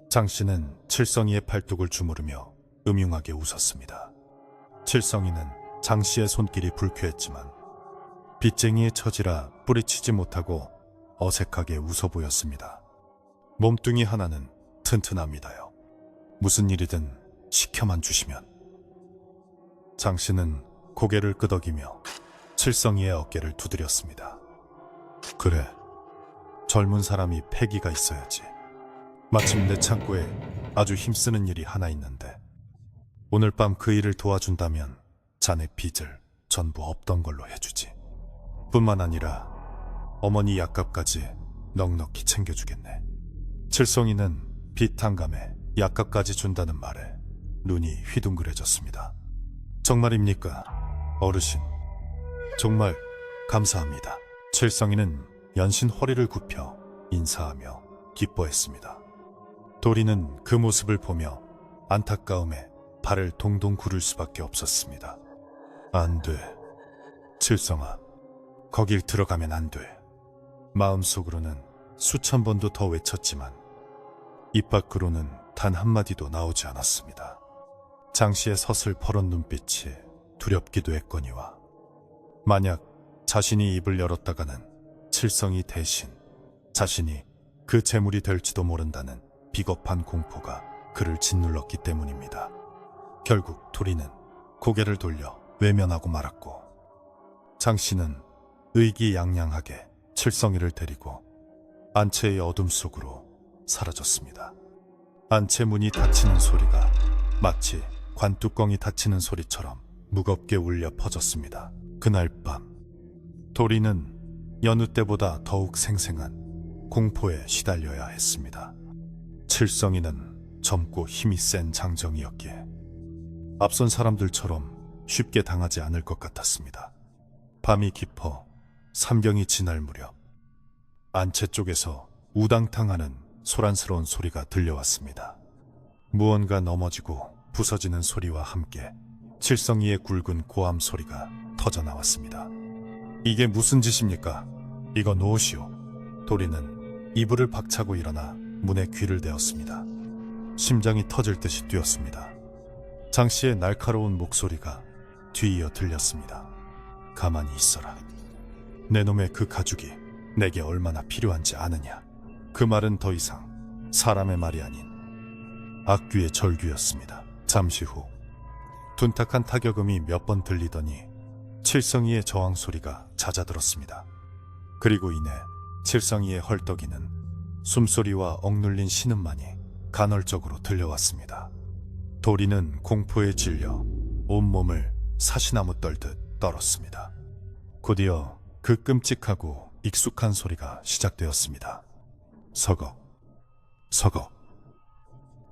장씨는 칠성이의 팔뚝을 주무르며 음흉하게 웃었습니다. 칠성이는 장씨의 손길이 불쾌했지만 빚쟁이의 처지라 뿌리치지 못하고 어색하게 웃어 보였습니다. 몸뚱이 하나는 튼튼합니다요. 무슨 일이든 시켜만 주시면. 장씨는 고개를 끄덕이며 칠성이의 어깨를 두드렸습니다. 그래, 젊은 사람이 패기가 있어야지. 마침 내 창고에 아주 힘쓰는 일이 하나 있는데 오늘 밤 그 일을 도와준다면 자네 빚을 전부 없던 걸로 해주지. 뿐만 아니라 어머니 약값까지 넉넉히 챙겨주겠네. 칠성이는 빚 한 감에 약값까지 준다는 말에 눈이 휘둥그레졌습니다. 정말입니까? 어르신, 정말 감사합니다. 칠성이는 연신 허리를 굽혀 인사하며 기뻐했습니다. 도리는 그 모습을 보며 안타까움에 발을 동동 구를 수밖에 없었습니다. 안 돼. 칠성아, 거길 들어가면 안 돼. 마음속으로는 수천 번도 더 외쳤지만 입 밖으로는 단 한마디도 나오지 않았습니다. 장씨의 서슬퍼런 눈빛이 두렵기도 했거니와 만약 자신이 입을 열었다가는 칠성이 대신 자신이 그 재물이 될지도 모른다는 비겁한 공포가 그를 짓눌렀기 때문입니다. 결국 도리는 고개를 돌려 외면하고 말았고 장씨는 의기양양하게 칠성이를 데리고 안채의 어둠 속으로 사라졌습니다. 안채 문이 닫히는 소리가 마치 관뚜껑이 닫히는 소리처럼 무겁게 울려 퍼졌습니다. 그날 밤 도리는 여느 때보다 더욱 생생한 공포에 시달려야 했습니다. 칠성이는 젊고 힘이 센 장정이었기에 앞선 사람들처럼 쉽게 당하지 않을 것 같았습니다. 밤이 깊어 삼경이 지날 무렵 안채 쪽에서 우당탕하는 소란스러운 소리가 들려왔습니다. 무언가 넘어지고 부서지는 소리와 함께 칠성이의 굵은 고함 소리가 터져나왔습니다. 이게 무슨 짓입니까? 이거 놓으시오. 도리는 이불을 박차고 일어나 문에 귀를 대었습니다. 심장이 터질 듯이 뛰었습니다. 장씨의 날카로운 목소리가 뒤이어 들렸습니다. 가만히 있어라. 내 놈의 그 가죽이 내게 얼마나 필요한지 아느냐. 그 말은 더 이상 사람의 말이 아닌 악귀의 절규였습니다. 잠시 후 둔탁한 타격음이 몇 번 들리더니 칠성이의 저항 소리가 잦아들었습니다. 그리고 이내 칠성이의 헐떡이는 숨소리와 억눌린 신음만이 간헐적으로 들려왔습니다. 도리는 공포에 질려 온몸을 사시나무 떨듯 떨었습니다. 곧이어 그 끔찍하고 익숙한 소리가 시작되었습니다. 서걱, 서걱.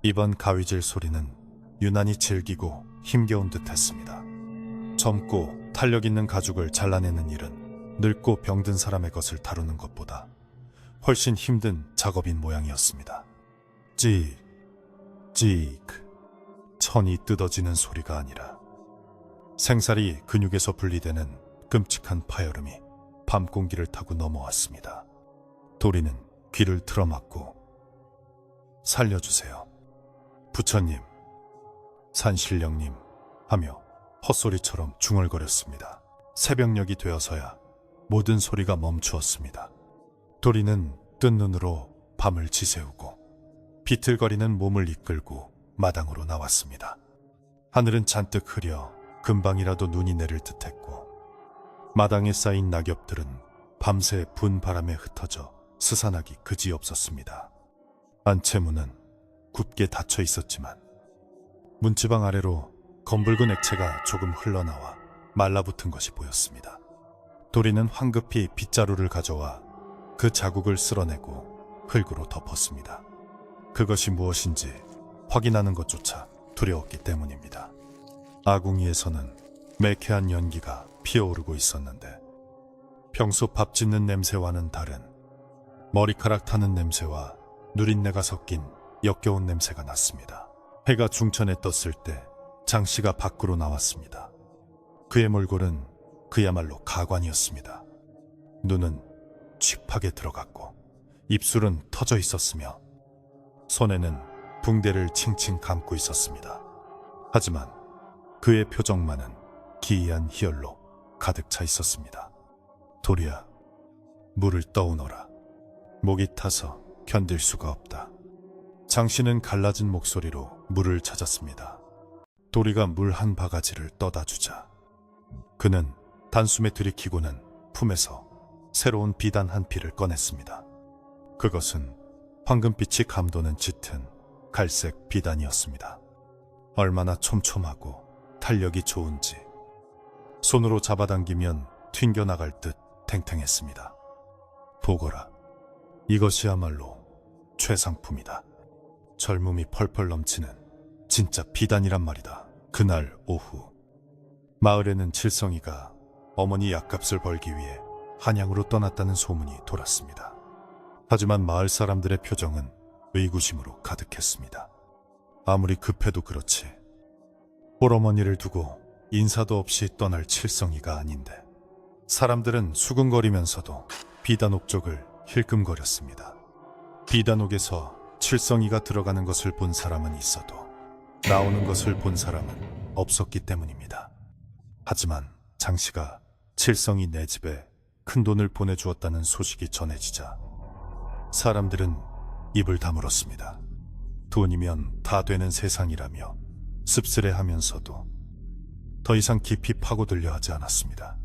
이번 가위질 소리는 유난히 질기고 힘겨운 듯 했습니다. 젊고 탄력 있는 가죽을 잘라내는 일은 늙고 병든 사람의 것을 다루는 것보다 훨씬 힘든 작업인 모양이었습니다. 찌익, 찌익. 천이 뜯어지는 소리가 아니라 생살이 근육에서 분리되는 끔찍한 파열음이 밤 공기를 타고 넘어왔습니다. 도리는 귀를 틀어막고 살려주세요. 부처님, 산신령님 하며 헛소리처럼 중얼거렸습니다. 새벽녘이 되어서야 모든 소리가 멈추었습니다. 도리는 뜬 눈으로 밤을 지새우고 비틀거리는 몸을 이끌고 마당으로 나왔습니다. 하늘은 잔뜩 흐려 금방이라도 눈이 내릴 듯했고 마당에 쌓인 낙엽들은 밤새 분 바람에 흩어져 스산하기 그지없었습니다. 안채문은 굳게 닫혀 있었지만 문지방 아래로 검붉은 액체가 조금 흘러나와 말라붙은 것이 보였습니다. 도리는 황급히 빗자루를 가져와 그 자국을 쓸어내고 흙으로 덮었습니다. 그것이 무엇인지 확인하는 것조차 두려웠기 때문입니다. 아궁이에서는 매캐한 연기가 피어오르고 있었는데 평소 밥 짓는 냄새와는 다른 머리카락 타는 냄새와 누린내가 섞인 역겨운 냄새가 났습니다. 해가 중천에 떴을 때 장씨가 밖으로 나왔습니다. 그의 몰골은 그야말로 가관이었습니다. 눈은 칙하게 들어갔고 입술은 터져 있었으며 손에는 붕대를 칭칭 감고 있었습니다. 하지만 그의 표정만은 기이한 희열로 가득 차 있었습니다. 도리야, 물을 떠오너라. 목이 타서 견딜 수가 없다. 장씨는 갈라진 목소리로 물을 찾았습니다. 도리가 물 한 바가지를 떠다 주자 그는 단숨에 들이키고는 품에서 새로운 비단 한 피를 꺼냈습니다. 그것은 황금빛이 감도는 짙은 갈색 비단이었습니다. 얼마나 촘촘하고 탄력이 좋은지 손으로 잡아당기면 튕겨나갈 듯 탱탱했습니다. 보거라, 이것이야말로 최상품이다. 젊음이 펄펄 넘치는 진짜 비단이란 말이다. 그날 오후 마을에는 칠성이가 어머니 약값을 벌기 위해 한양으로 떠났다는 소문이 돌았습니다. 하지만 마을 사람들의 표정은 의구심으로 가득했습니다. 아무리 급해도 그렇지 홀어머니를 두고 인사도 없이 떠날 칠성이가 아닌데. 사람들은 수근거리면서도 비단옥 쪽을 힐끔거렸습니다. 비단옥에서 칠성이가 들어가는 것을 본 사람은 있어도 나오는 것을 본 사람은 없었기 때문입니다. 하지만 장씨가 칠성이 내 집에 큰돈을 보내주었다는 소식이 전해지자 사람들은 입을 다물었습니다. 돈이면 다 되는 세상이라며 씁쓸해하면서도 더 이상 깊이 파고들려 하지 않았습니다.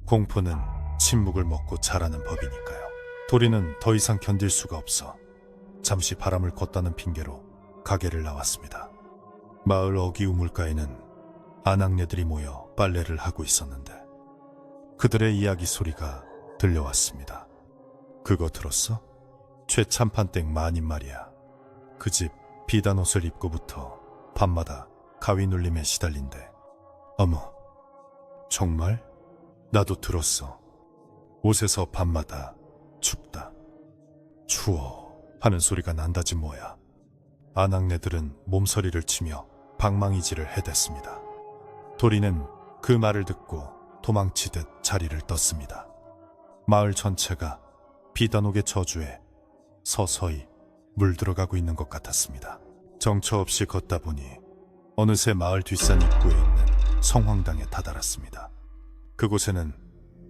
공포는 침묵을 먹고 자라는 법이니까요. 도리는 더 이상 견딜 수가 없어 잠시 바람을 걷다는 핑계로 가게를 나왔습니다. 마을 어귀 우물가에는 아낙네들이 모여 빨래를 하고 있었는데 그들의 이야기 소리가 들려왔습니다. 그거 들었어? 최참판댁 마님 말이야. 그 집 비단옷을 입고부터 밤마다 가위 눌림에 시달린대. 어머, 정말? 나도 들었어. 옷에서 밤마다 춥다, 추워 하는 소리가 난다지 뭐야. 아낙네들은 몸서리를 치며 방망이질을 해댔습니다. 도리는 그 말을 듣고 도망치듯 자리를 떴습니다. 마을 전체가 비단옥의 저주에 서서히 물들어가고 있는 것 같았습니다. 정처 없이 걷다 보니 어느새 마을 뒷산 입구에 있는 성황당에 다다랐습니다. 그곳에는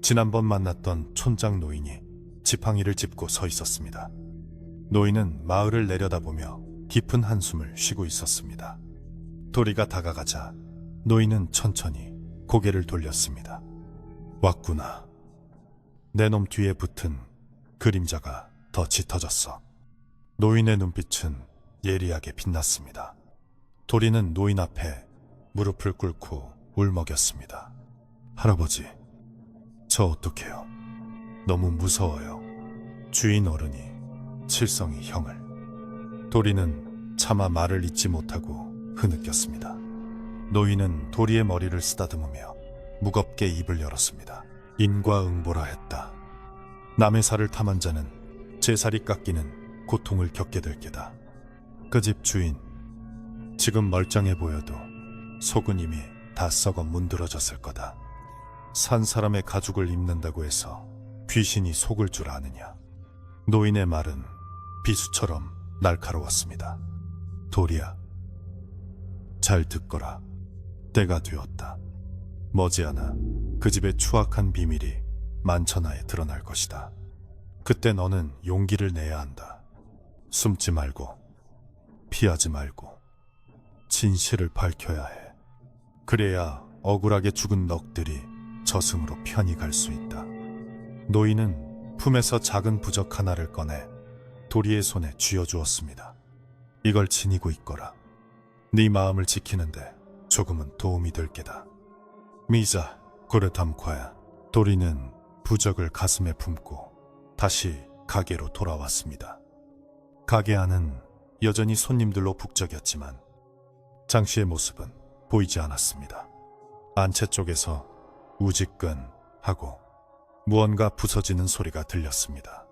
지난번 만났던 촌장 노인이 지팡이를 짚고 서 있었습니다. 노인은 마을을 내려다보며 깊은 한숨을 쉬고 있었습니다. 도리가 다가가자 노인은 천천히 고개를 돌렸습니다. 왔구나. 내 놈 뒤에 붙은 그림자가 더 짙어졌어. 노인의 눈빛은 예리하게 빛났습니다. 도리는 노인 앞에 무릎을 꿇고 울먹였습니다. 할아버지, 저 어떡해요? 너무 무서워요. 주인 어른이 칠성이 형을. 도리는 차마 말을 잇지 못하고 흐느꼈습니다. 노인은 도리의 머리를 쓰다듬으며 무겁게 입을 열었습니다. 인과응보라 했다. 남의 살을 탐한 자는 제 살이 깎이는 고통을 겪게 될 게다. 그 집 주인, 지금 멀쩡해 보여도 속은 이미 다 썩어 문드러졌을 거다. 산 사람의 가죽을 입는다고 해서 귀신이 속을 줄 아느냐. 노인의 말은 비수처럼 날카로웠습니다. 도리야, 잘 듣거라. 때가 되었다. 머지않아 그 집의 추악한 비밀이 만천하에 드러날 것이다. 그때 너는 용기를 내야 한다. 숨지 말고 피하지 말고 진실을 밝혀야 해. 그래야 억울하게 죽은 넋들이 저승으로 편히 갈 수 있다. 노인은 품에서 작은 부적 하나를 꺼내 도리의 손에 쥐어주었습니다. 이걸 지니고 있거라. 네 마음을 지키는데 조금은 도움이 될 게다. 미자 고르탐과야. 도리는 부적을 가슴에 품고 다시 가게로 돌아왔습니다. 가게 안은 여전히 손님들로 북적였지만 장씨의 모습은 보이지 않았습니다. 안채 쪽에서 우지끈 하고 무언가 부서지는 소리가 들렸습니다.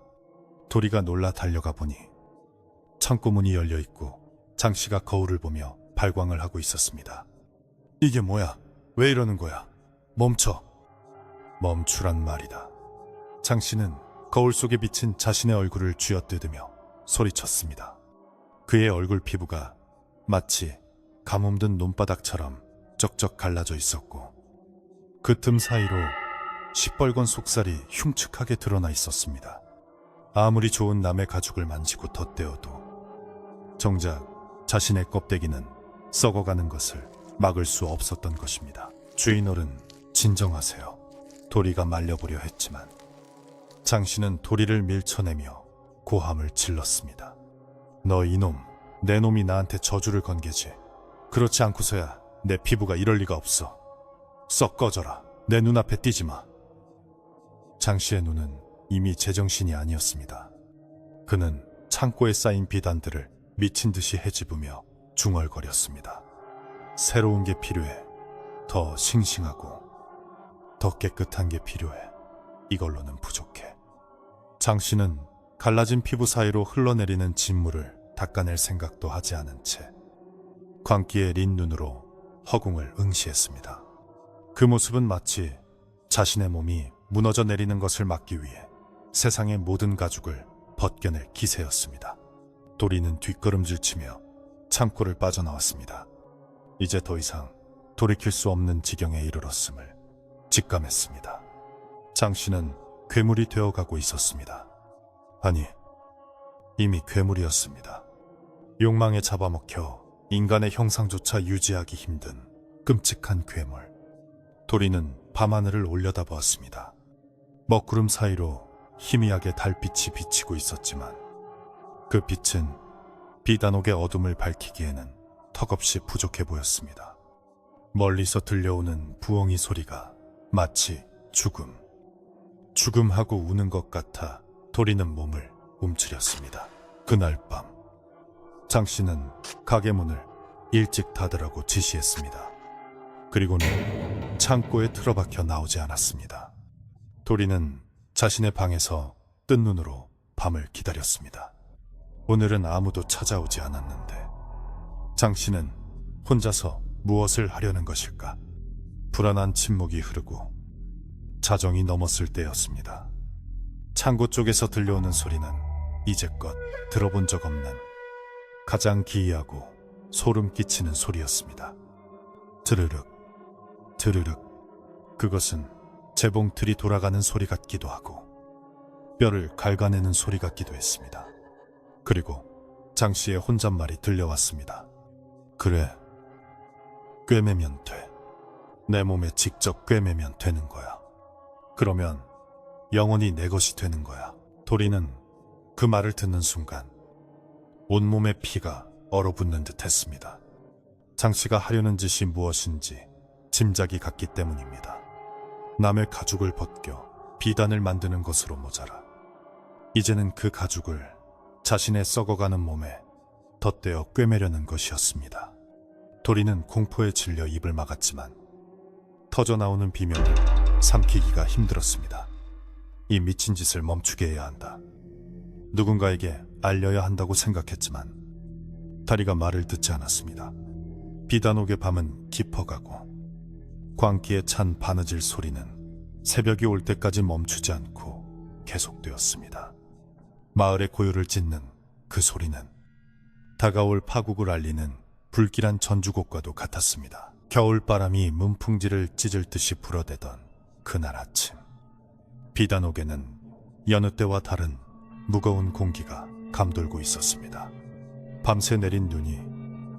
도리가 놀라 달려가 보니 창고 문이 열려 있고 장씨가 거울을 보며 발광을 하고 있었습니다. 이게 뭐야? 왜 이러는 거야? 멈춰! 멈추란 말이다. 장씨는 거울 속에 비친 자신의 얼굴을 쥐어뜯으며 소리쳤습니다. 그의 얼굴 피부가 마치 가뭄든 눈바닥처럼 쩍쩍 갈라져 있었고 그 틈 사이로 시뻘건 속살이 흉측하게 드러나 있었습니다. 아무리 좋은 남의 가죽을 만지고 덧대어도 정작 자신의 껍데기는 썩어가는 것을 막을 수 없었던 것입니다. 주인 어른, 진정하세요. 도리가 말려보려 했지만 장씨는 도리를 밀쳐내며 고함을 질렀습니다. 너 이놈, 내 놈이 나한테 저주를 건 게지. 그렇지 않고서야 내 피부가 이럴 리가 없어. 썩 꺼져라. 내 눈앞에 띄지 마. 장 씨의 눈은 이미 제정신이 아니었습니다. 그는 창고에 쌓인 비단들을 미친 듯이 헤집으며 중얼거렸습니다. 새로운 게 필요해. 더 싱싱하고 더 깨끗한 게 필요해. 이걸로는 부족해. 장 씨는 갈라진 피부 사이로 흘러내리는 진물을 닦아낼 생각도 하지 않은 채 광기에 린 눈으로 허공을 응시했습니다. 그 모습은 마치 자신의 몸이 무너져 내리는 것을 막기 위해 세상의 모든 가죽을 벗겨낼 기세였습니다. 도리는 뒷걸음질치며 창고를 빠져나왔습니다. 이제 더 이상 돌이킬 수 없는 지경에 이르렀음을 직감했습니다. 장 씨는 괴물이 되어가고 있었습니다. 아니, 이미 괴물이었습니다. 욕망에 잡아먹혀 인간의 형상조차 유지하기 힘든 끔찍한 괴물. 도리는 밤하늘을 올려다보았습니다. 먹구름 사이로 희미하게 달빛이 비치고 있었지만 그 빛은 비단옥의 어둠을 밝히기에는 턱없이 부족해 보였습니다. 멀리서 들려오는 부엉이 소리가 마치 죽음하고 우는 것 같아 도리는 몸을 움츠렸습니다. 그날 밤 장 씨는 가게 문을 일찍 닫으라고 지시했습니다. 그리고는 창고에 틀어박혀 나오지 않았습니다. 도리는 자신의 방에서 뜬 눈으로 밤을 기다렸습니다. 오늘은 아무도 찾아오지 않았는데 장 씨는 혼자서 무엇을 하려는 것일까? 불안한 침묵이 흐르고 자정이 넘었을 때였습니다. 창고 쪽에서 들려오는 소리는 이제껏 들어본 적 없는 가장 기이하고 소름 끼치는 소리였습니다. 드르륵, 드르륵. 그것은 재봉틀이 돌아가는 소리 같기도 하고 뼈를 갉아내는 소리 같기도 했습니다. 그리고 장 씨의 혼잣말이 들려왔습니다. 그래, 꿰매면 돼. 내 몸에 직접 꿰매면 되는 거야. 그러면 영원히 내 것이 되는 거야. 도리는 그 말을 듣는 순간 온몸의 피가 얼어붙는 듯 했습니다. 장 씨가 하려는 짓이 무엇인지 짐작이 갔기 때문입니다. 남의 가죽을 벗겨 비단을 만드는 것으로 모자라 이제는 그 가죽을 자신의 썩어가는 몸에 덧대어 꿰매려는 것이었습니다. 도리는 공포에 질려 입을 막았지만 터져나오는 비명을 삼키기가 힘들었습니다. 이 미친 짓을 멈추게 해야 한다. 누군가에게 알려야 한다고 생각했지만 다리가 말을 듣지 않았습니다. 비단옥의 밤은 깊어가고 광기에 찬 바느질 소리는 새벽이 올 때까지 멈추지 않고 계속되었습니다. 마을의 고요를 찢는 그 소리는 다가올 파국을 알리는 불길한 전주곡과도 같았습니다. 겨울바람이 문풍지를 찢을 듯이 불어대던 그날 아침, 비단옥에는 여느 때와 다른 무거운 공기가 감돌고 있었습니다. 밤새 내린 눈이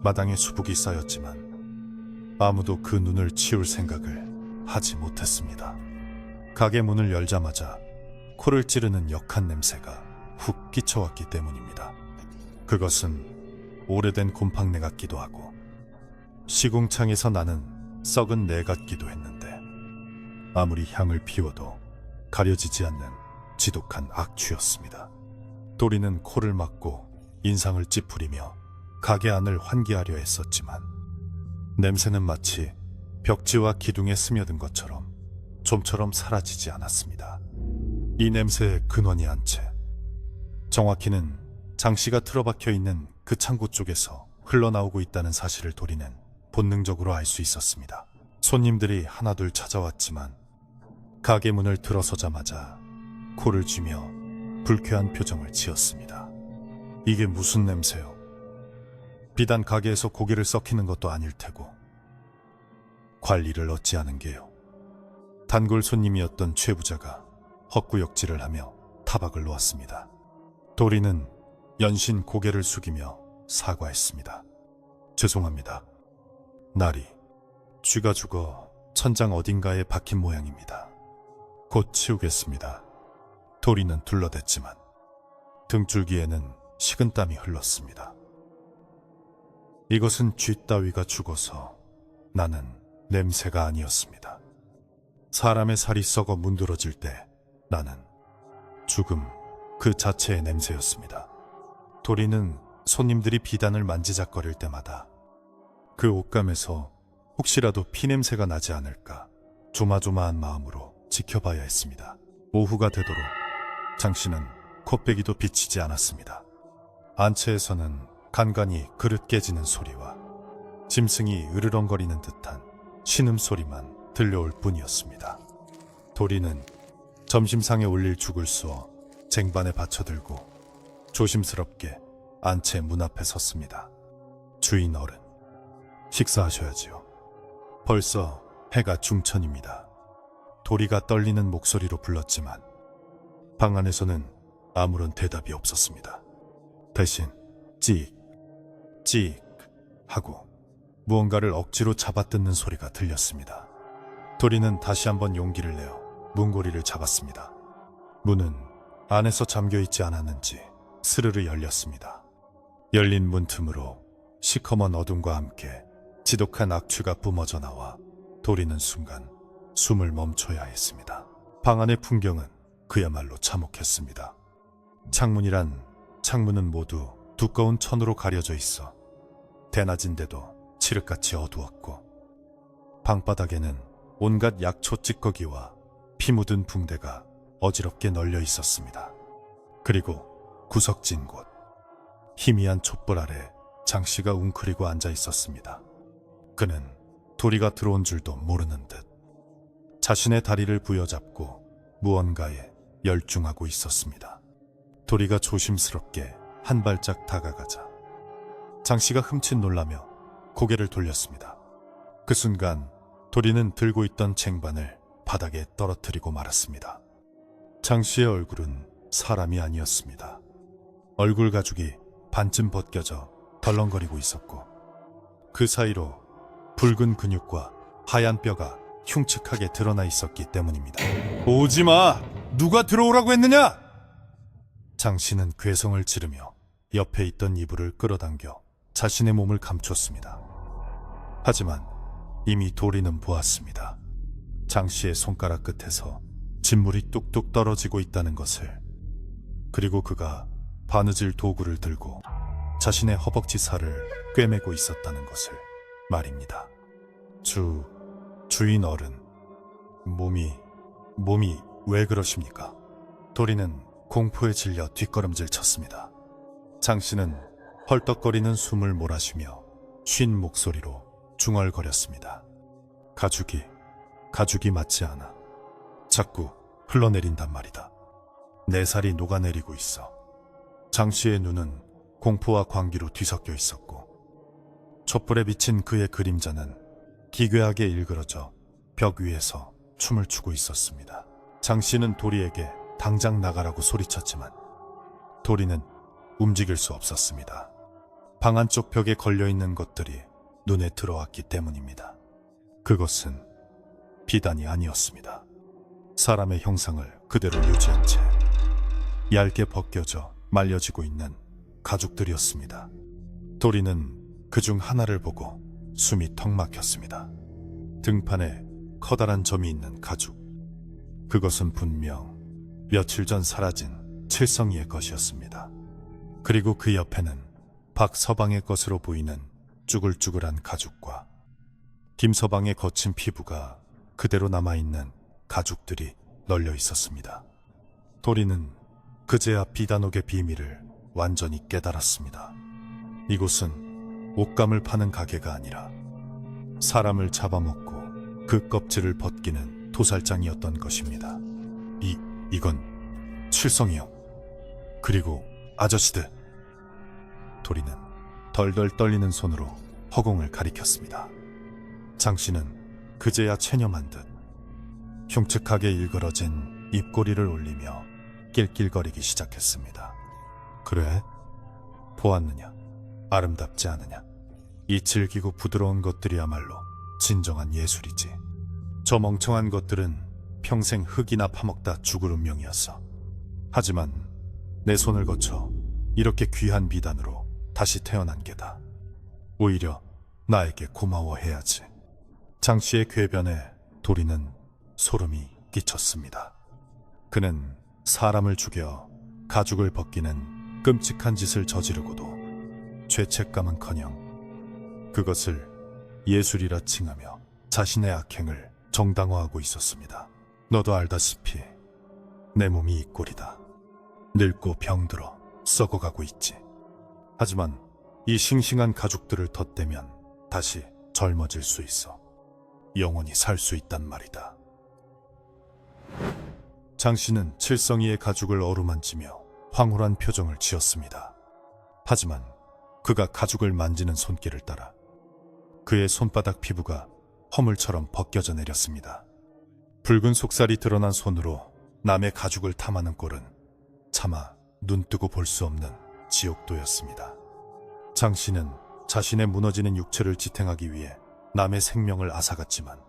마당에 수북이 쌓였지만 아무도 그 눈을 치울 생각을 하지 못했습니다. 가게 문을 열자마자 코를 찌르는 역한 냄새가 훅 끼쳐왔기 때문입니다. 그것은 오래된 곰팡내 같기도 하고 시궁창에서 나는 썩은 내 같기도 했는데 아무리 향을 피워도 가려지지 않는 지독한 악취였습니다. 도리는 코를 막고 인상을 찌푸리며 가게 안을 환기하려 했었지만 냄새는 마치 벽지와 기둥에 스며든 것처럼 좀처럼 사라지지 않았습니다. 이 냄새의 근원이 한 채 정확히는 장씨가 틀어박혀 있는 그 창고 쪽에서 흘러나오고 있다는 사실을 도리는 본능적으로 알 수 있었습니다. 손님들이 하나둘 찾아왔지만 가게 문을 들어서자마자 코를 쥐며 불쾌한 표정을 지었습니다. 이게 무슨 냄새요? 비단 가게에서 고기를 썩히는 것도 아닐 테고 관리를 어찌하는 게요? 단골 손님이었던 최 부자가 헛구역질을 하며 타박을 놓았습니다. 도리는 연신 고개를 숙이며 사과했습니다. 죄송합니다. 날이 쥐가 죽어 천장 어딘가에 박힌 모양입니다. 곧 치우겠습니다. 도리는 둘러댔지만 등줄기에는 식은땀이 흘렀습니다. 이것은 쥐 따위가 죽어서 나는 냄새가 아니었습니다. 사람의 살이 썩어 문드러질 때 나는 죽음 그 자체의 냄새였습니다. 도리는 손님들이 비단을 만지작거릴 때마다 그 옷감에서 혹시라도 피냄새가 나지 않을까 조마조마한 마음으로 지켜봐야 했습니다. 오후가 되도록 장씨는 코빼기도 비치지 않았습니다. 안채에서는 간간히 그릇 깨지는 소리와 짐승이 으르렁거리는 듯한 신음소리만 들려올 뿐이었습니다. 도리는 점심상에 올릴 죽을 쑤어 쟁반에 받쳐들고 조심스럽게 안채 문 앞에 섰습니다. 주인 어른, 식사하셔야지요. 벌써 해가 중천입니다. 도리가 떨리는 목소리로 불렀지만 방 안에서는 아무런 대답이 없었습니다. 대신 찍, 찍 하고 무언가를 억지로 잡아뜯는 소리가 들렸습니다. 도리는 다시 한번 용기를 내어 문고리를 잡았습니다. 문은 안에서 잠겨있지 않았는지 스르르 열렸습니다. 열린 문틈으로 시커먼 어둠과 함께 지독한 악취가 뿜어져 나와 도리는 순간 숨을 멈춰야 했습니다. 방 안의 풍경은 그야말로 참혹했습니다. 창문은 모두 두꺼운 천으로 가려져 있어 대낮인데도 칠흑같이 어두웠고 방바닥에는 온갖 약초 찌꺼기와 피 묻은 붕대가 어지럽게 널려 있었습니다. 그리고 구석진 곳, 희미한 촛불 아래 장씨가 웅크리고 앉아 있었습니다. 그는 도리가 들어온 줄도 모르는 듯 자신의 다리를 부여잡고 무언가에 열중하고 있었습니다. 도리가 조심스럽게 한 발짝 다가가자 장씨가 흠칫 놀라며 고개를 돌렸습니다. 그 순간 도리는 들고 있던 쟁반을 바닥에 떨어뜨리고 말았습니다. 장씨의 얼굴은 사람이 아니었습니다. 얼굴 가죽이 반쯤 벗겨져 덜렁거리고 있었고 그 사이로 붉은 근육과 하얀 뼈가 흉측하게 드러나 있었기 때문입니다. 오지마! 누가 들어오라고 했느냐! 장씨는 괴성을 지르며 옆에 있던 이불을 끌어당겨 자신의 몸을 감췄습니다. 하지만 이미 도리는 보았습니다. 장씨의 손가락 끝에서 진물이 뚝뚝 떨어지고 있다는 것을, 그리고 그가 바느질 도구를 들고 자신의 허벅지 살을 꿰매고 있었다는 것을 말입니다. 주인 어른, 몸이 왜 그러십니까? 도리는 공포에 질려 뒷걸음질 쳤습니다. 장씨는 헐떡거리는 숨을 몰아쉬며 쉰 목소리로 중얼거렸습니다. 가죽이 맞지 않아. 자꾸 흘러내린단 말이다. 내 살이 녹아내리고 있어. 장씨의 눈은 공포와 광기로 뒤섞여 있었고 촛불에 비친 그의 그림자는 기괴하게 일그러져 벽 위에서 춤을 추고 있었습니다. 장씨는 도리에게 당장 나가라고 소리쳤지만 도리는 움직일 수 없었습니다. 방 안쪽 벽에 걸려있는 것들이 눈에 들어왔기 때문입니다. 그것은 비단이 아니었습니다. 사람의 형상을 그대로 유지한 채 얇게 벗겨져 말려지고 있는 가죽들이었습니다. 도리는 그중 하나를 보고 숨이 턱 막혔습니다. 등판에 커다란 점이 있는 가죽. 그것은 분명 며칠 전 사라진 칠성이의 것이었습니다. 그리고 그 옆에는 박서방의 것으로 보이는 쭈글쭈글한 가죽과 김서방의 거친 피부가 그대로 남아있는 가죽들이 널려 있었습니다. 도리는 그제야 비단옥의 비밀을 완전히 깨달았습니다. 이곳은 옷감을 파는 가게가 아니라 사람을 잡아먹고 그 껍질을 벗기는 도살장이었던 것입니다. 이건 칠성이요. 그리고 아저씨들. 도리는 덜덜 떨리는 손으로 허공을 가리켰습니다. 장씨는 그제야 체념한 듯 흉측하게 일그러진 입꼬리를 올리며 낄낄거리기 시작했습니다. 그래? 보았느냐? 아름답지 않으냐? 이 질기고 부드러운 것들이야말로 진정한 예술이지. 저 멍청한 것들은 평생 흙이나 파먹다 죽을 운명이었어. 하지만 내 손을 거쳐 이렇게 귀한 비단으로 다시 태어난 게다. 오히려 나에게 고마워해야지. 장 씨의 궤변에 도리는 소름이 끼쳤습니다. 그는 사람을 죽여 가죽을 벗기는 끔찍한 짓을 저지르고도 죄책감은커녕 그것을 예술이라 칭하며 자신의 악행을 정당화하고 있었습니다. 너도 알다시피 내 몸이 이 꼴이다. 늙고 병들어 썩어가고 있지. 하지만 이 싱싱한 가죽들을 덧대면 다시 젊어질 수 있어. 영원히 살 수 있단 말이다. 장 씨는 칠성이의 가죽을 어루만지며 황홀한 표정을 지었습니다. 하지만 그가 가죽을 만지는 손길을 따라 그의 손바닥 피부가 허물처럼 벗겨져 내렸습니다. 붉은 속살이 드러난 손으로 남의 가죽을 탐하는 꼴은 차마 눈뜨고 볼 수 없는 지옥도였습니다. 장 씨는 자신의 무너지는 육체를 지탱하기 위해 남의 생명을 앗아갔지만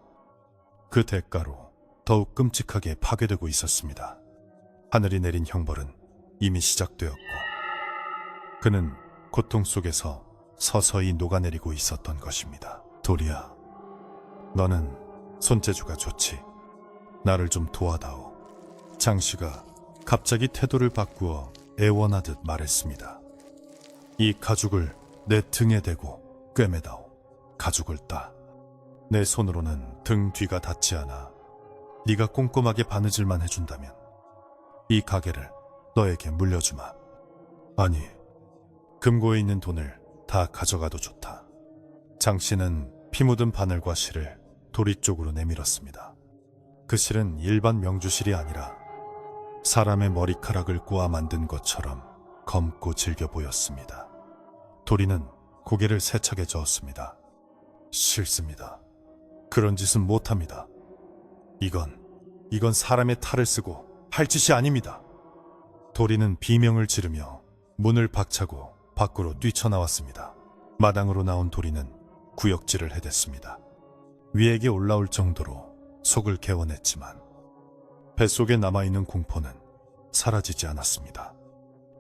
그 대가로 더욱 끔찍하게 파괴되고 있었습니다. 하늘이 내린 형벌은 이미 시작되었고 그는 고통 속에서 서서히 녹아내리고 있었던 것입니다. 도리야, 너는 손재주가 좋지. 나를 좀 도와다오. 장 씨가 갑자기 태도를 바꾸어 애원하듯 말했습니다. 이 가죽을 내 등에 대고 꿰매다오. 가죽을 따. 내 손으로는 등 뒤가 닿지 않아. 네가 꼼꼼하게 바느질만 해준다면 이 가게를 너에게 물려주마. 아니, 금고에 있는 돈을 다 가져가도 좋다. 장 씨는 피 묻은 바늘과 실을 도리 쪽으로 내밀었습니다. 그 실은 일반 명주실이 아니라 사람의 머리카락을 꼬아 만든 것처럼 검고 질겨 보였습니다. 도리는 고개를 세차게 저었습니다. 싫습니다. 그런 짓은 못합니다. 이건 사람의 탈을 쓰고 할 짓이 아닙니다. 도리는 비명을 지르며 문을 박차고 밖으로 뛰쳐나왔습니다. 마당으로 나온 도리는 구역질을 해댔습니다. 위에게 올라올 정도로 속을 개원했지만 뱃속에 남아있는 공포는 사라지지 않았습니다.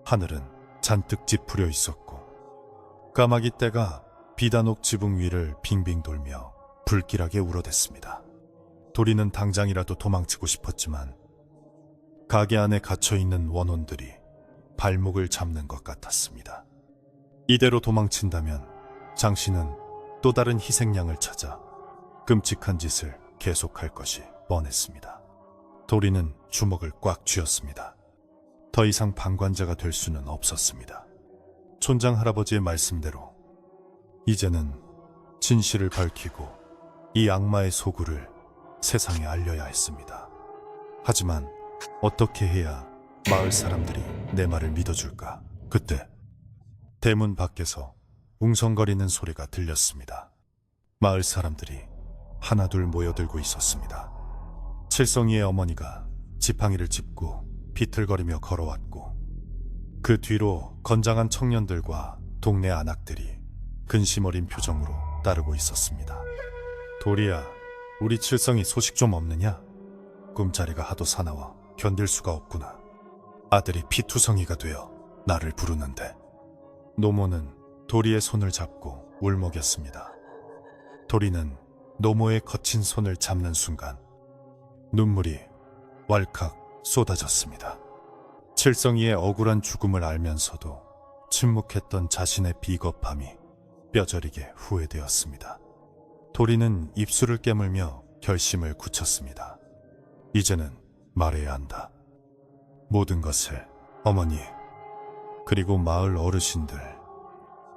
하늘은 잔뜩 찌푸려 있었고 까마귀 떼가 비단옥 지붕 위를 빙빙 돌며 불길하게 울어댔습니다. 도리는 당장이라도 도망치고 싶었지만 가게 안에 갇혀있는 원혼들이 발목을 잡는 것 같았습니다. 이대로 도망친다면 장 씨는 또 다른 희생양을 찾아 끔찍한 짓을 계속할 것이 뻔했습니다. 도리는 주먹을 꽉 쥐었습니다. 더 이상 방관자가 될 수는 없었습니다. 촌장 할아버지의 말씀대로 이제는 진실을 밝히고 이 악마의 소굴을 세상에 알려야 했습니다. 하지만 어떻게 해야 마을 사람들이 내 말을 믿어줄까? 그때 대문 밖에서 웅성거리는 소리가 들렸습니다. 마을 사람들이 하나둘 모여들고 있었습니다. 칠성이의 어머니가 지팡이를 짚고 비틀거리며 걸어왔고 그 뒤로 건장한 청년들과 동네 안악들이 근심 어린 표정으로 따르고 있었습니다. 도리야, 우리 칠성이 소식 좀 없느냐? 꿈자리가 하도 사나워 견딜 수가 없구나. 아들이 피투성이가 되어 나를 부르는데. 노모는 도리의 손을 잡고 울먹였습니다. 도리는 노모의 거친 손을 잡는 순간 눈물이 왈칵 쏟아졌습니다. 칠성이의 억울한 죽음을 알면서도 침묵했던 자신의 비겁함이 뼈저리게 후회되었습니다. 도리는 입술을 깨물며 결심을 굳혔습니다. 이제는 말해야 한다. 모든 것을 어머니 그리고 마을 어르신들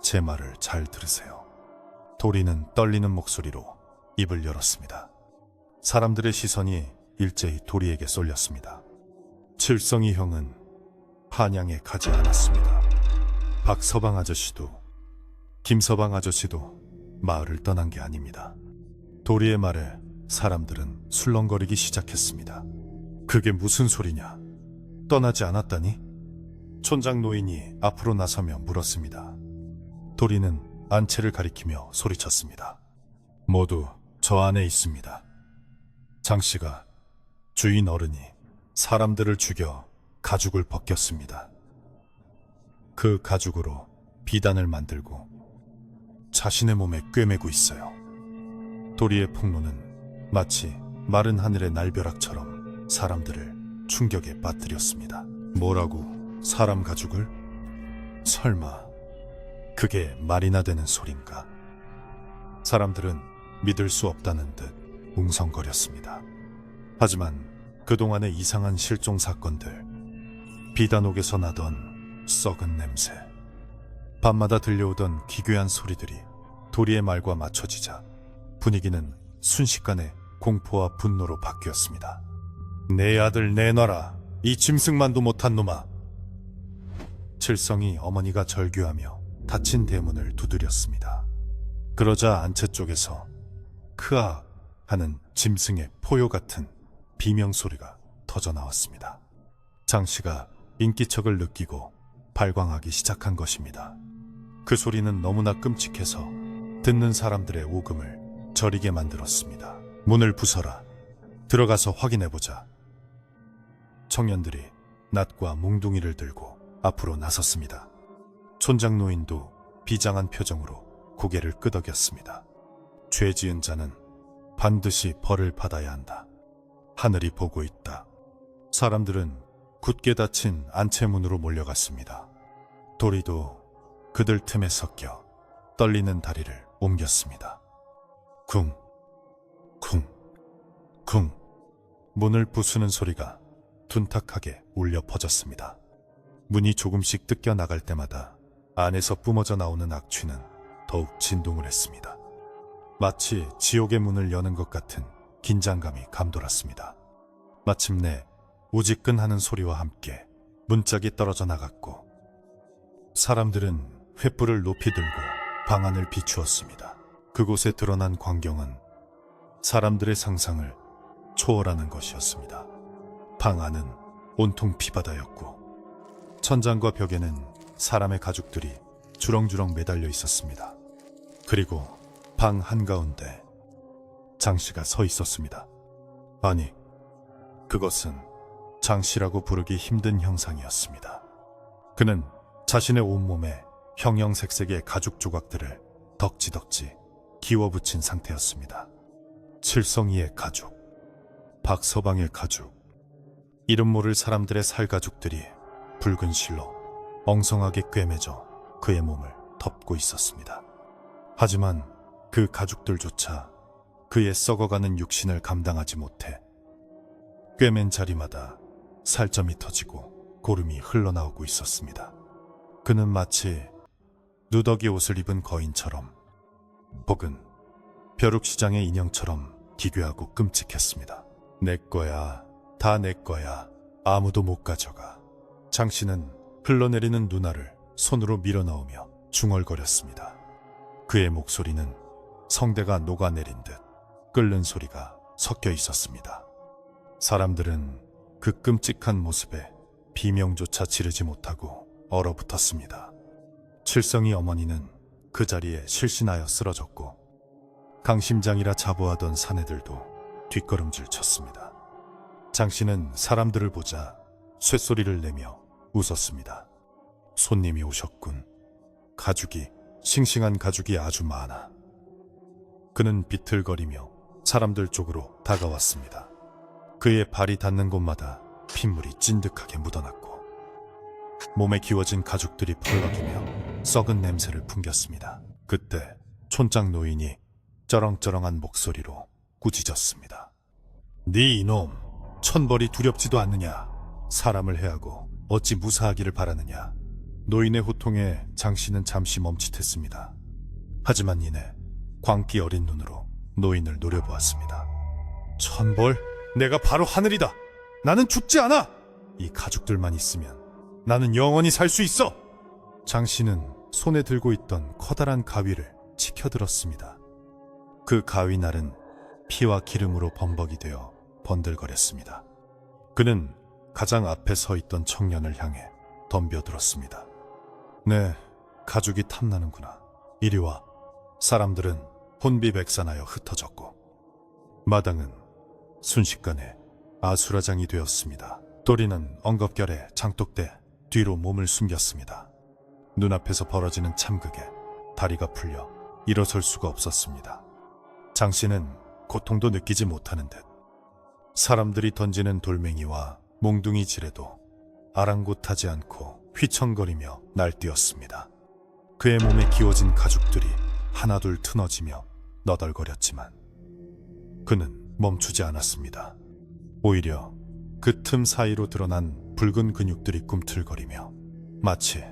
제 말을 잘 들으세요. 도리는 떨리는 목소리로 입을 열었습니다. 사람들의 시선이 일제히 도리에게 쏠렸습니다. 칠성이 형은 한양에 가지 않았습니다. 박서방 아저씨도 김서방 아저씨도 마을을 떠난 게 아닙니다. 도리의 말에 사람들은 술렁거리기 시작했습니다. 그게 무슨 소리냐? 떠나지 않았다니? 촌장 노인이 앞으로 나서며 물었습니다. 도리는 안채를 가리키며 소리쳤습니다. 모두 저 안에 있습니다. 장씨가 주인 어른이 사람들을 죽여 가죽을 벗겼습니다. 그 가죽으로 비단을 만들고 자신의 몸에 꿰매고 있어요. 도리의 폭로는 마치 마른 하늘의 날벼락처럼 사람들을 충격에 빠뜨렸습니다. 뭐라고? 사람 가죽을? 설마 그게 말이나 되는 소린가? 사람들은 믿을 수 없다는 듯 웅성거렸습니다. 하지만 그동안의 이상한 실종 사건들, 비단옥에서 나던 썩은 냄새, 밤마다 들려오던 기괴한 소리들이 도리의 말과 맞춰지자 분위기는 순식간에 공포와 분노로 바뀌었습니다. 내 아들 내놔라, 이 짐승만도 못한 놈아. 칠성이 어머니가 절규하며 닫힌 대문을 두드렸습니다. 그러자 안채 쪽에서 크아 하는 짐승의 포효 같은 비명소리가 터져나왔습니다. 장씨가 인기척을 느끼고 발광하기 시작한 것입니다. 그 소리는 너무나 끔찍해서 듣는 사람들의 오금을 저리게 만들었습니다. 문을 부숴라. 들어가서 확인해보자. 청년들이 낫과 몽둥이를 들고 앞으로 나섰습니다. 촌장 노인도 비장한 표정으로 고개를 끄덕였습니다. 죄 지은 자는 반드시 벌을 받아야 한다. 하늘이 보고 있다. 사람들은 굳게 닫힌 안채문으로 몰려갔습니다. 도리도 그들 틈에 섞여 떨리는 다리를 옮겼습니다. 쿵, 쿵, 쿵. 문을 부수는 소리가 둔탁하게 울려 퍼졌습니다. 문이 조금씩 뜯겨 나갈 때마다 안에서 뿜어져 나오는 악취는 더욱 진동을 했습니다. 마치 지옥의 문을 여는 것 같은 긴장감이 감돌았습니다. 마침내 우지끈하는 소리와 함께 문짝이 떨어져 나갔고 사람들은 횃불을 높이 들고 방 안을 비추었습니다. 그곳에 드러난 광경은 사람들의 상상을 초월하는 것이었습니다. 방 안은 온통 피바다였고 천장과 벽에는 사람의 가죽들이 주렁주렁 매달려 있었습니다. 그리고 방 한가운데 장씨가 서 있었습니다. 아니, 그것은 장씨라고 부르기 힘든 형상이었습니다. 그는 자신의 온몸에 형형색색의 가죽 조각들을 덕지덕지 기워붙인 상태였습니다. 칠성이의 가죽, 박서방의 가죽, 이름 모를 사람들의 살가죽들이 붉은 실로 엉성하게 꿰매져 그의 몸을 덮고 있었습니다. 하지만 그 가죽들조차 그의 썩어가는 육신을 감당하지 못해 꿰맨 자리마다 살점이 터지고 고름이 흘러나오고 있었습니다. 그는 마치 누더기 옷을 입은 거인처럼 혹은 벼룩시장의 인형처럼 기괴하고 끔찍했습니다. 내 거야, 다 내 거야, 아무도 못 가져가. 장씨는 흘러내리는 눈알을 손으로 밀어넣으며 중얼거렸습니다. 그의 목소리는 성대가 녹아내린 듯 끓는 소리가 섞여 있었습니다. 사람들은 그 끔찍한 모습에 비명조차 지르지 못하고 얼어붙었습니다. 칠성이 어머니는 그 자리에 실신하여 쓰러졌고 강심장이라 자부하던 사내들도 뒷걸음질 쳤습니다. 장씨는 사람들을 보자 쇳소리를 내며 웃었습니다. 손님이 오셨군. 가죽이, 싱싱한 가죽이 아주 많아. 그는 비틀거리며 사람들 쪽으로 다가왔습니다. 그의 발이 닿는 곳마다 핏물이 찐득하게 묻어났고 몸에 기워진 가죽들이 펄럭이며 썩은 냄새를 풍겼습니다. 그때 촌장 노인이 쩌렁쩌렁한 목소리로 꾸짖었습니다. 네 이놈, 천벌이 두렵지도 않느냐? 사람을 해하고 어찌 무사하기를 바라느냐? 노인의 호통에 장씨는 잠시 멈칫했습니다. 하지만 이내 광기 어린 눈으로 노인을 노려보았습니다. 천벌? 내가 바로 하늘이다. 나는 죽지 않아. 이 가죽들만 있으면 나는 영원히 살 수 있어. 장씨는 손에 들고 있던 커다란 가위를 치켜들었습니다. 그 가위날은 피와 기름으로 범벅이 되어 번들거렸습니다. 그는 가장 앞에 서 있던 청년을 향해 덤벼들었습니다. 네, 가죽이 탐나는구나. 이리 와. 사람들은 혼비백산하여 흩어졌고 마당은 순식간에 아수라장이 되었습니다. 도리는 엉겁결에 장독대 뒤로 몸을 숨겼습니다. 눈앞에서 벌어지는 참극에 다리가 풀려 일어설 수가 없었습니다. 장 씨는 고통도 느끼지 못하는 듯 사람들이 던지는 돌멩이와 몽둥이 질에도 아랑곳하지 않고 휘청거리며 날뛰었습니다. 그의 몸에 기워진 가죽들이 하나둘 트너지며 너덜거렸지만 그는 멈추지 않았습니다. 오히려 그 틈 사이로 드러난 붉은 근육들이 꿈틀거리며 마치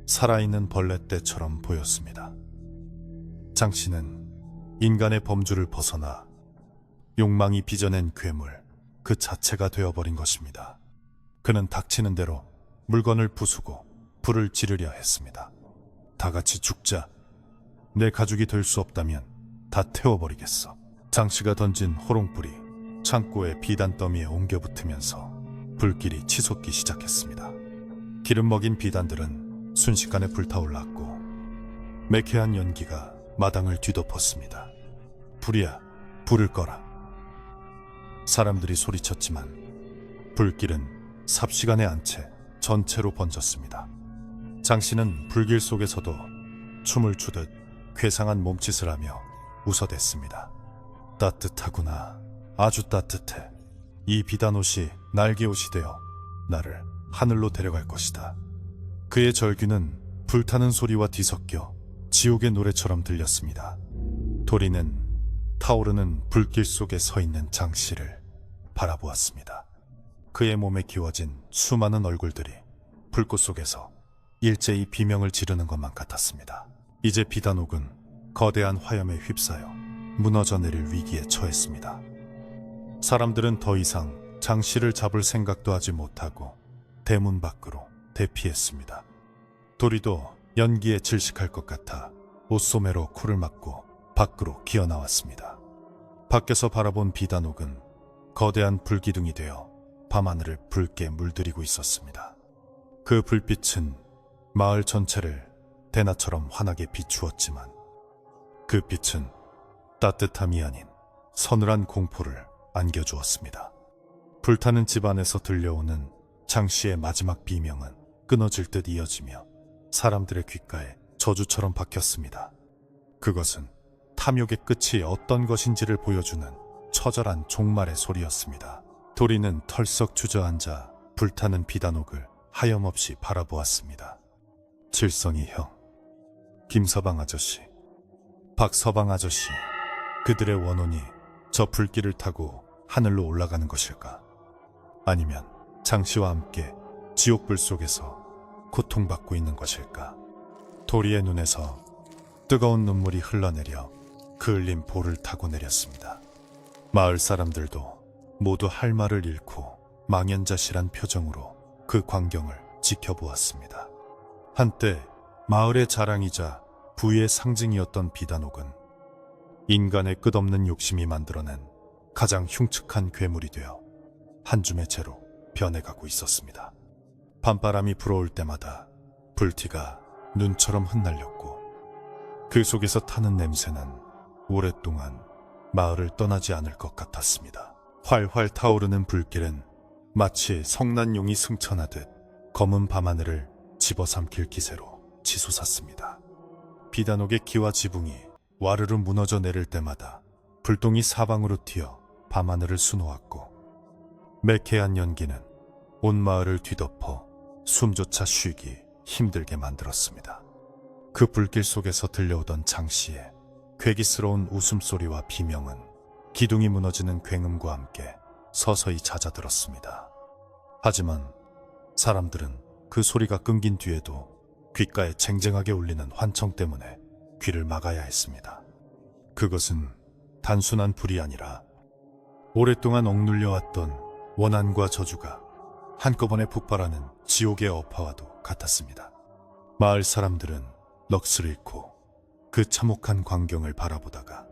살아있는 벌레떼처럼 보였습니다. 장 씨는 인간의 범주를 벗어나 욕망이 빚어낸 괴물 그 자체가 되어버린 것입니다. 그는 닥치는 대로 물건을 부수고 불을 지르려 했습니다. 다 같이 죽자. 내 가족이 될 수 없다면 다 태워버리겠어. 장 씨가 던진 호롱불이 창고의 비단 더미에 옮겨 붙으면서 불길이 치솟기 시작했습니다. 기름 먹인 비단들은 순식간에 불타올랐고 매캐한 연기가 마당을 뒤덮었습니다. 불이야, 불을 꺼라. 사람들이 소리쳤지만 불길은 삽시간에 안 채 전체로 번졌습니다. 장 씨는 불길 속에서도 춤을 추듯 괴상한 몸짓을 하며 웃어댔습니다. 따뜻하구나. 아주 따뜻해. 이 비단옷이 날개옷이 되어 나를 하늘로 데려갈 것이다. 그의 절규는 불타는 소리와 뒤섞여 지옥의 노래처럼 들렸습니다. 도리는 타오르는 불길 속에 서 있는 장 씨를 바라보았습니다. 그의 몸에 기워진 수많은 얼굴들이 불꽃 속에서 일제히 비명을 지르는 것만 같았습니다. 이제 비단옥은 거대한 화염에 휩싸여 무너져 내릴 위기에 처했습니다. 사람들은 더 이상 장 씨를 잡을 생각도 하지 못하고 대문 밖으로 대피했습니다. 도리도 연기에 질식할 것 같아 옷소매로 코를 막고 밖으로 기어나왔습니다. 밖에서 바라본 비단옥은 거대한 불기둥이 되어 밤하늘을 붉게 물들이고 있었습니다. 그 불빛은 마을 전체를 대낮처럼 환하게 비추었지만 그 빛은 따뜻함이 아닌 서늘한 공포를 안겨주었습니다. 불타는 집안에서 들려오는 장 씨의 마지막 비명은 끊어질 듯 이어지며 사람들의 귓가에 저주처럼 박혔습니다. 그것은 탐욕의 끝이 어떤 것인지를 보여주는 처절한 종말의 소리였습니다. 도리는 털썩 주저앉아 불타는 비단옥을 하염없이 바라보았습니다. 질성이 형, 김서방 아저씨, 박서방 아저씨, 그들의 원혼이 저 불길을 타고 하늘로 올라가는 것일까? 아니면 장 씨와 함께 지옥불 속에서 고통받고 있는 것일까? 도리의 눈에서 뜨거운 눈물이 흘러내려 그을린 볼을 타고 내렸습니다. 마을 사람들도 모두 할 말을 잃고 망연자실한 표정으로 그 광경을 지켜보았습니다. 한때 마을의 자랑이자 부의 상징이었던 비단옥은 인간의 끝없는 욕심이 만들어낸 가장 흉측한 괴물이 되어 한 줌의 재로 변해가고 있었습니다. 밤바람이 불어올 때마다 불티가 눈처럼 흩날렸고 그 속에서 타는 냄새는 오랫동안 마을을 떠나지 않을 것 같았습니다. 활활 타오르는 불길은 마치 성난용이 승천하듯 검은 밤하늘을 집어삼킬 기세로 치솟았습니다. 비단옥의 기와 지붕이 와르르 무너져 내릴 때마다 불똥이 사방으로 튀어 밤하늘을 수놓았고 매캐한 연기는 온 마을을 뒤덮어 숨조차 쉬기 힘들게 만들었습니다. 그 불길 속에서 들려오던 장 씨의 괴기스러운 웃음소리와 비명은 기둥이 무너지는 굉음과 함께 서서히 잦아들었습니다. 하지만 사람들은 그 소리가 끊긴 뒤에도 귓가에 쟁쟁하게 울리는 환청 때문에 귀를 막아야 했습니다. 그것은 단순한 불이 아니라 오랫동안 억눌려왔던 원한과 저주가 한꺼번에 폭발하는 지옥의 어파와도 같았습니다. 마을 사람들은 넋을 잃고 그 참혹한 광경을 바라보다가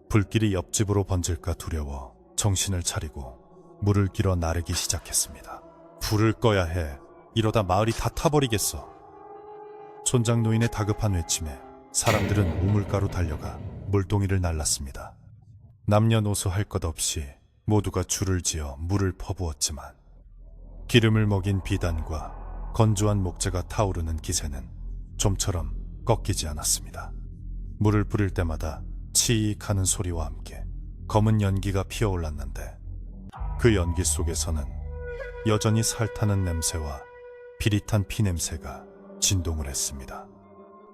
불길이 옆집으로 번질까 두려워 정신을 차리고 물을 길어 나르기 시작했습니다. 불을 꺼야 해. 이러다 마을이 다 타버리겠어. 촌장 노인의 다급한 외침에 사람들은 우물가로 달려가 물동이를 날랐습니다. 남녀노소 할 것 없이 모두가 줄을 지어 물을 퍼부었지만 기름을 먹인 비단과 건조한 목재가 타오르는 기세는 좀처럼 꺾이지 않았습니다. 물을 뿌릴 때마다 치익 하는 소리와 함께 검은 연기가 피어올랐는데 그 연기 속에서는 여전히 살타는 냄새와 비릿한 피 냄새가 진동을 했습니다.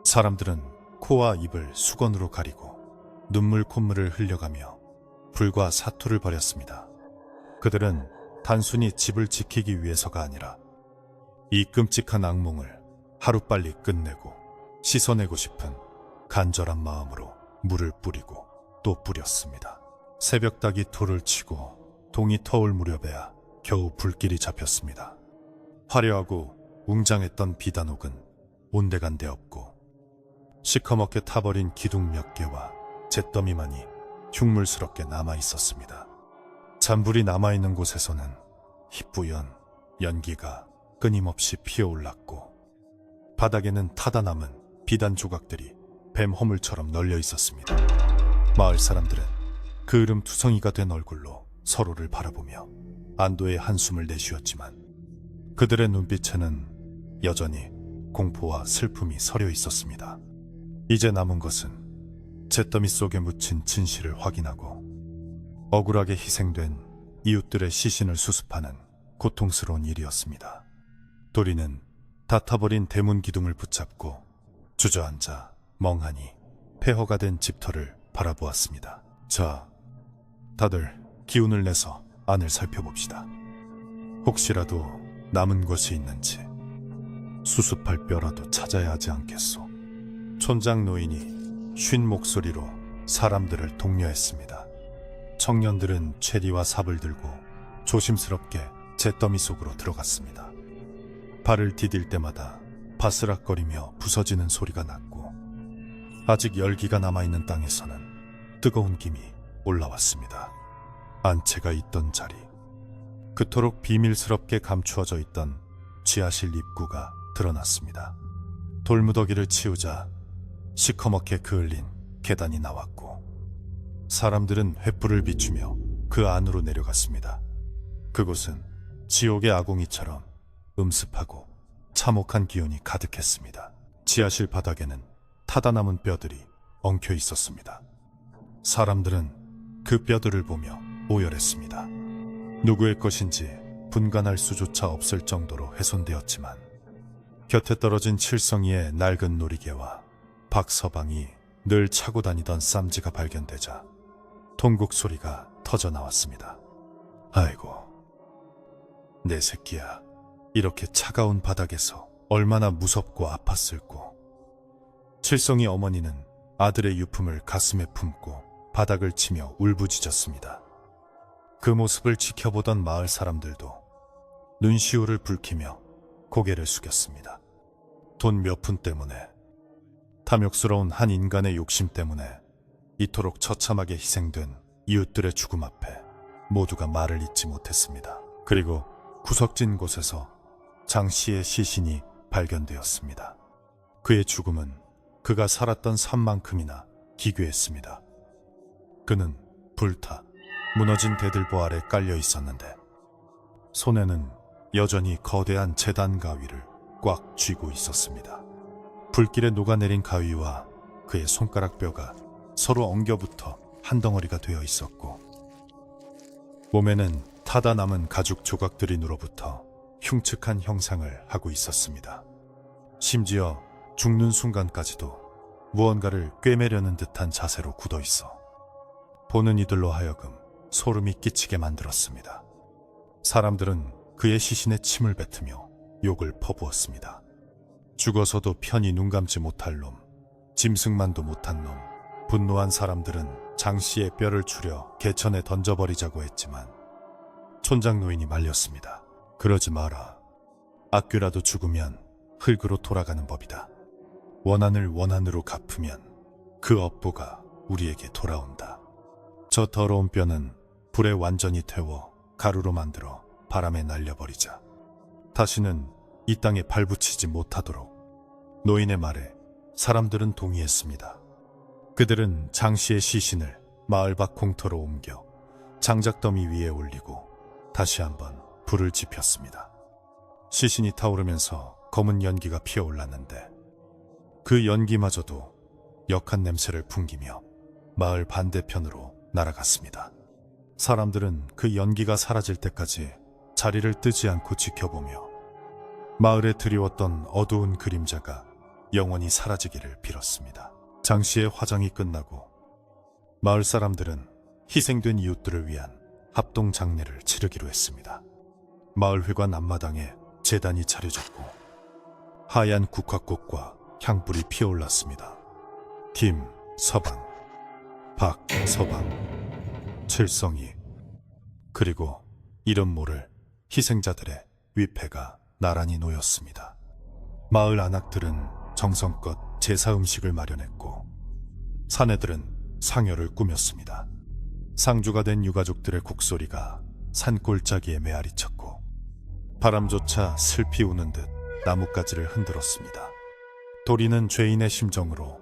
사람들은 코와 입을 수건으로 가리고 눈물 콧물을 흘려가며 불과 사투를 벌였습니다. 그들은 단순히 집을 지키기 위해서가 아니라 이 끔찍한 악몽을 하루빨리 끝내고 씻어내고 싶은 간절한 마음으로 물을 뿌리고 또 뿌렸습니다. 새벽닭이 돌을 치고 동이 터올 무렵에야 겨우 불길이 잡혔습니다. 화려하고 웅장했던 비단옥은 온데간데 없고 시커멓게 타버린 기둥 몇 개와 잿더미만이 흉물스럽게 남아있었습니다. 잔불이 남아있는 곳에서는 희뿌연 연기가 끊임없이 피어올랐고 바닥에는 타다 남은 비단 조각들이 뱀 허물처럼 널려 있었습니다. 마을 사람들은 그을음투성이가 된 얼굴로 서로를 바라보며 안도의 한숨을 내쉬었지만 그들의 눈빛에는 여전히 공포와 슬픔이 서려 있었습니다. 이제 남은 것은 잿더미 속에 묻힌 진실을 확인하고 억울하게 희생된 이웃들의 시신을 수습하는 고통스러운 일이었습니다. 도리는 다 타버린 대문 기둥을 붙잡고 주저앉아 멍하니 폐허가 된 집터를 바라보았습니다. 자, 다들 기운을 내서 안을 살펴봅시다. 혹시라도 남은 것이 있는지 수습할 뼈라도 찾아야 하지 않겠소. 촌장 노인이 쉰 목소리로 사람들을 독려했습니다. 청년들은 채리와 삽을 들고 조심스럽게 잿더미 속으로 들어갔습니다. 발을 디딜 때마다 바스락거리며 부서지는 소리가 났고 아직 열기가 남아있는 땅에서는 뜨거운 김이 올라왔습니다. 안채가 있던 자리, 그토록 비밀스럽게 감추어져 있던 지하실 입구가 드러났습니다. 돌무더기를 치우자 시커멓게 그을린 계단이 나왔고 사람들은 횃불을 비추며 그 안으로 내려갔습니다. 그곳은 지옥의 아궁이처럼 음습하고 참혹한 기운이 가득했습니다. 지하실 바닥에는 타다 남은 뼈들이 엉켜 있었습니다. 사람들은 그 뼈들을 보며 오열했습니다. 누구의 것인지 분간할 수조차 없을 정도로 훼손되었지만 곁에 떨어진 칠성이의 낡은 놀이개와 박서방이 늘 차고 다니던 쌈지가 발견되자 통곡 소리가 터져 나왔습니다. 아이고, 내 새끼야. 이렇게 차가운 바닥에서 얼마나 무섭고 아팠을꼬. 칠성이 어머니는 아들의 유품을 가슴에 품고 바닥을 치며 울부짖었습니다. 그 모습을 지켜보던 마을 사람들도 눈시울을 붉히며 고개를 숙였습니다. 돈 몇 푼 때문에, 탐욕스러운 한 인간의 욕심 때문에 이토록 처참하게 희생된 이웃들의 죽음 앞에 모두가 말을 잇지 못했습니다. 그리고 구석진 곳에서 장 씨의 시신이 발견되었습니다. 그의 죽음은 그가 살았던 삶만큼이나 기괴했습니다. 그는 불타 무너진 대들보 아래 깔려 있었는데 손에는 여전히 거대한 제단 가위를 꽉 쥐고 있었습니다. 불길에 녹아내린 가위와 그의 손가락 뼈가 서로 엉겨붙어 한 덩어리가 되어 있었고 몸에는 타다 남은 가죽 조각들이 눌어붙어 흉측한 형상을 하고 있었습니다. 심지어 죽는 순간까지도 무언가를 꿰매려는 듯한 자세로 굳어 있어 보는 이들로 하여금 소름이 끼치게 만들었습니다. 사람들은 그의 시신에 침을 뱉으며 욕을 퍼부었습니다. 죽어서도 편히 눈 감지 못할 놈, 짐승만도 못한 놈. 분노한 사람들은 장 씨의 뼈를 추려 개천에 던져버리자고 했지만 촌장 노인이 말렸습니다. 그러지 마라. 악귀라도 죽으면 흙으로 돌아가는 법이다. 원한을 원한으로 갚으면 그 업보가 우리에게 돌아온다. 저 더러운 뼈는 불에 완전히 태워 가루로 만들어 바람에 날려버리자. 다시는 이 땅에 발붙이지 못하도록. 노인의 말에 사람들은 동의했습니다. 그들은 장 씨의 시신을 마을 밖 공터로 옮겨 장작더미 위에 올리고 다시 한번 불을 지폈습니다. 시신이 타오르면서 검은 연기가 피어올랐는데 그 연기마저도 역한 냄새를 풍기며 마을 반대편으로 날아갔습니다. 사람들은 그 연기가 사라질 때까지 자리를 뜨지 않고 지켜보며 마을에 드리웠던 어두운 그림자가 영원히 사라지기를 빌었습니다. 장씨의 화장이 끝나고 마을 사람들은 희생된 이웃들을 위한 합동 장례를 치르기로 했습니다. 마을 회관 앞마당에 제단이 차려졌고 하얀 국화꽃과 향불이 피어올랐습니다. 김, 서방, 박, 서방, 칠성이, 그리고 이름 모를 희생자들의 위패가 나란히 놓였습니다. 마을 안악들은 정성껏 제사 음식을 마련했고 사내들은 상여를 꾸몄습니다. 상주가 된 유가족들의 곡소리가 산골짜기에 메아리쳤고 바람조차 슬피 우는 듯 나뭇가지를 흔들었습니다. 도리는 죄인의 심정으로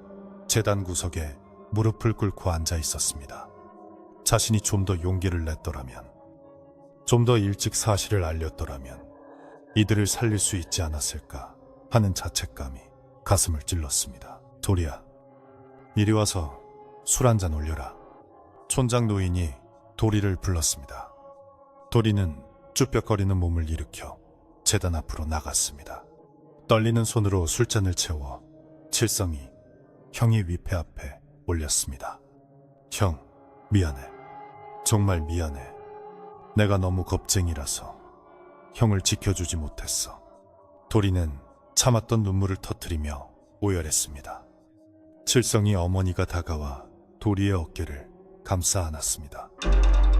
제단 구석에 무릎을 꿇고 앉아 있었습니다. 자신이 좀 더 용기를 냈더라면, 좀 더 일찍 사실을 알렸더라면 이들을 살릴 수 있지 않았을까 하는 자책감이 가슴을 찔렀습니다. 도리야, 이리 와서 술 한잔 올려라. 촌장 노인이 도리를 불렀습니다. 도리는 쭈뼛거리는 몸을 일으켜 제단 앞으로 나갔습니다. 떨리는 손으로 술잔을 채워 칠성이 형의 위패 앞에 올렸습니다. 형, 미안해. 정말 미안해. 내가 너무 겁쟁이라서 형을 지켜주지 못했어. 도리는 참았던 눈물을 터뜨리며 오열했습니다. 칠성이 어머니가 다가와 도리의 어깨를 감싸 안았습니다.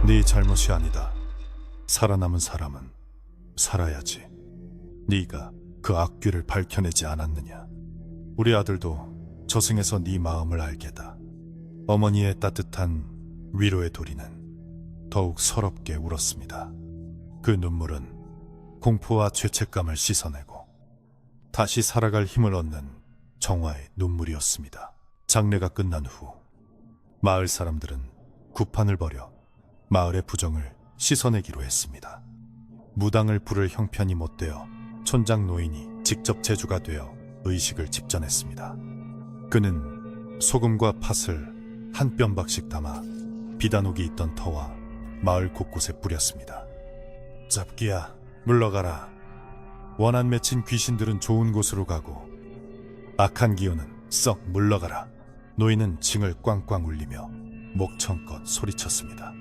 네 잘못이 아니다. 살아남은 사람은 살아야지. 네가 그 악귀를 밝혀내지 않았느냐. 우리 아들도 저승에서 네 마음을 알게다. 어머니의 따뜻한 위로의 도리는 더욱 서럽게 울었습니다. 그 눈물은 공포와 죄책감을 씻어내고 다시 살아갈 힘을 얻는 정화의 눈물이었습니다. 장례가 끝난 후 마을 사람들은 구판을 벌여 마을의 부정을 씻어내기로 했습니다. 무당을 부를 형편이 못되어 촌장 노인이 직접 제주가 되어 의식을 집전했습니다. 그는 소금과 팥을 한 뼘박씩 담아 비단옥이 있던 터와 마을 곳곳에 뿌렸습니다. 잡기야, 물러가라. 원한 맺힌 귀신들은 좋은 곳으로 가고 악한 기운은 썩 물러가라. 노인은 징을 꽝꽝 울리며 목청껏 소리쳤습니다.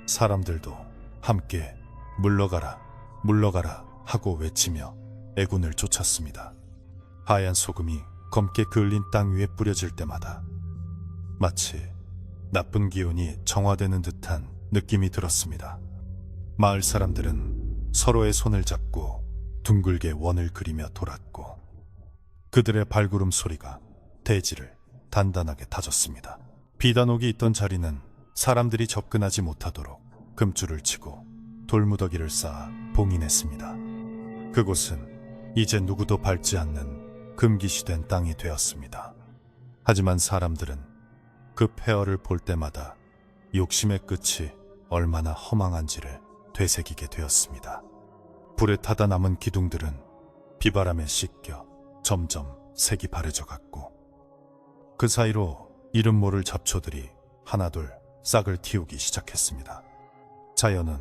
사람들도 함께 물러가라, 물러가라 하고 외치며 애군을 쫓았습니다. 하얀 소금이 검게 그을린 땅 위에 뿌려질 때마다 마치 나쁜 기운이 정화되는 듯한 느낌이 들었습니다. 마을 사람들은 서로의 손을 잡고 둥글게 원을 그리며 돌았고 그들의 발구름 소리가 대지를 단단하게 다졌습니다. 비단옥이 있던 자리는 사람들이 접근하지 못하도록 금줄을 치고 돌무더기를 쌓아 봉인했습니다. 그곳은 이제 누구도 밟지 않는 금기시된 땅이 되었습니다. 하지만 사람들은 그 폐허를 볼 때마다 욕심의 끝이 얼마나 허망한지를 되새기게 되었습니다. 불에 타다 남은 기둥들은 비바람에 씻겨 점점 색이 바래져 갔고 그 사이로 이름 모를 잡초들이 하나둘 싹을 틔우기 시작했습니다. 자연은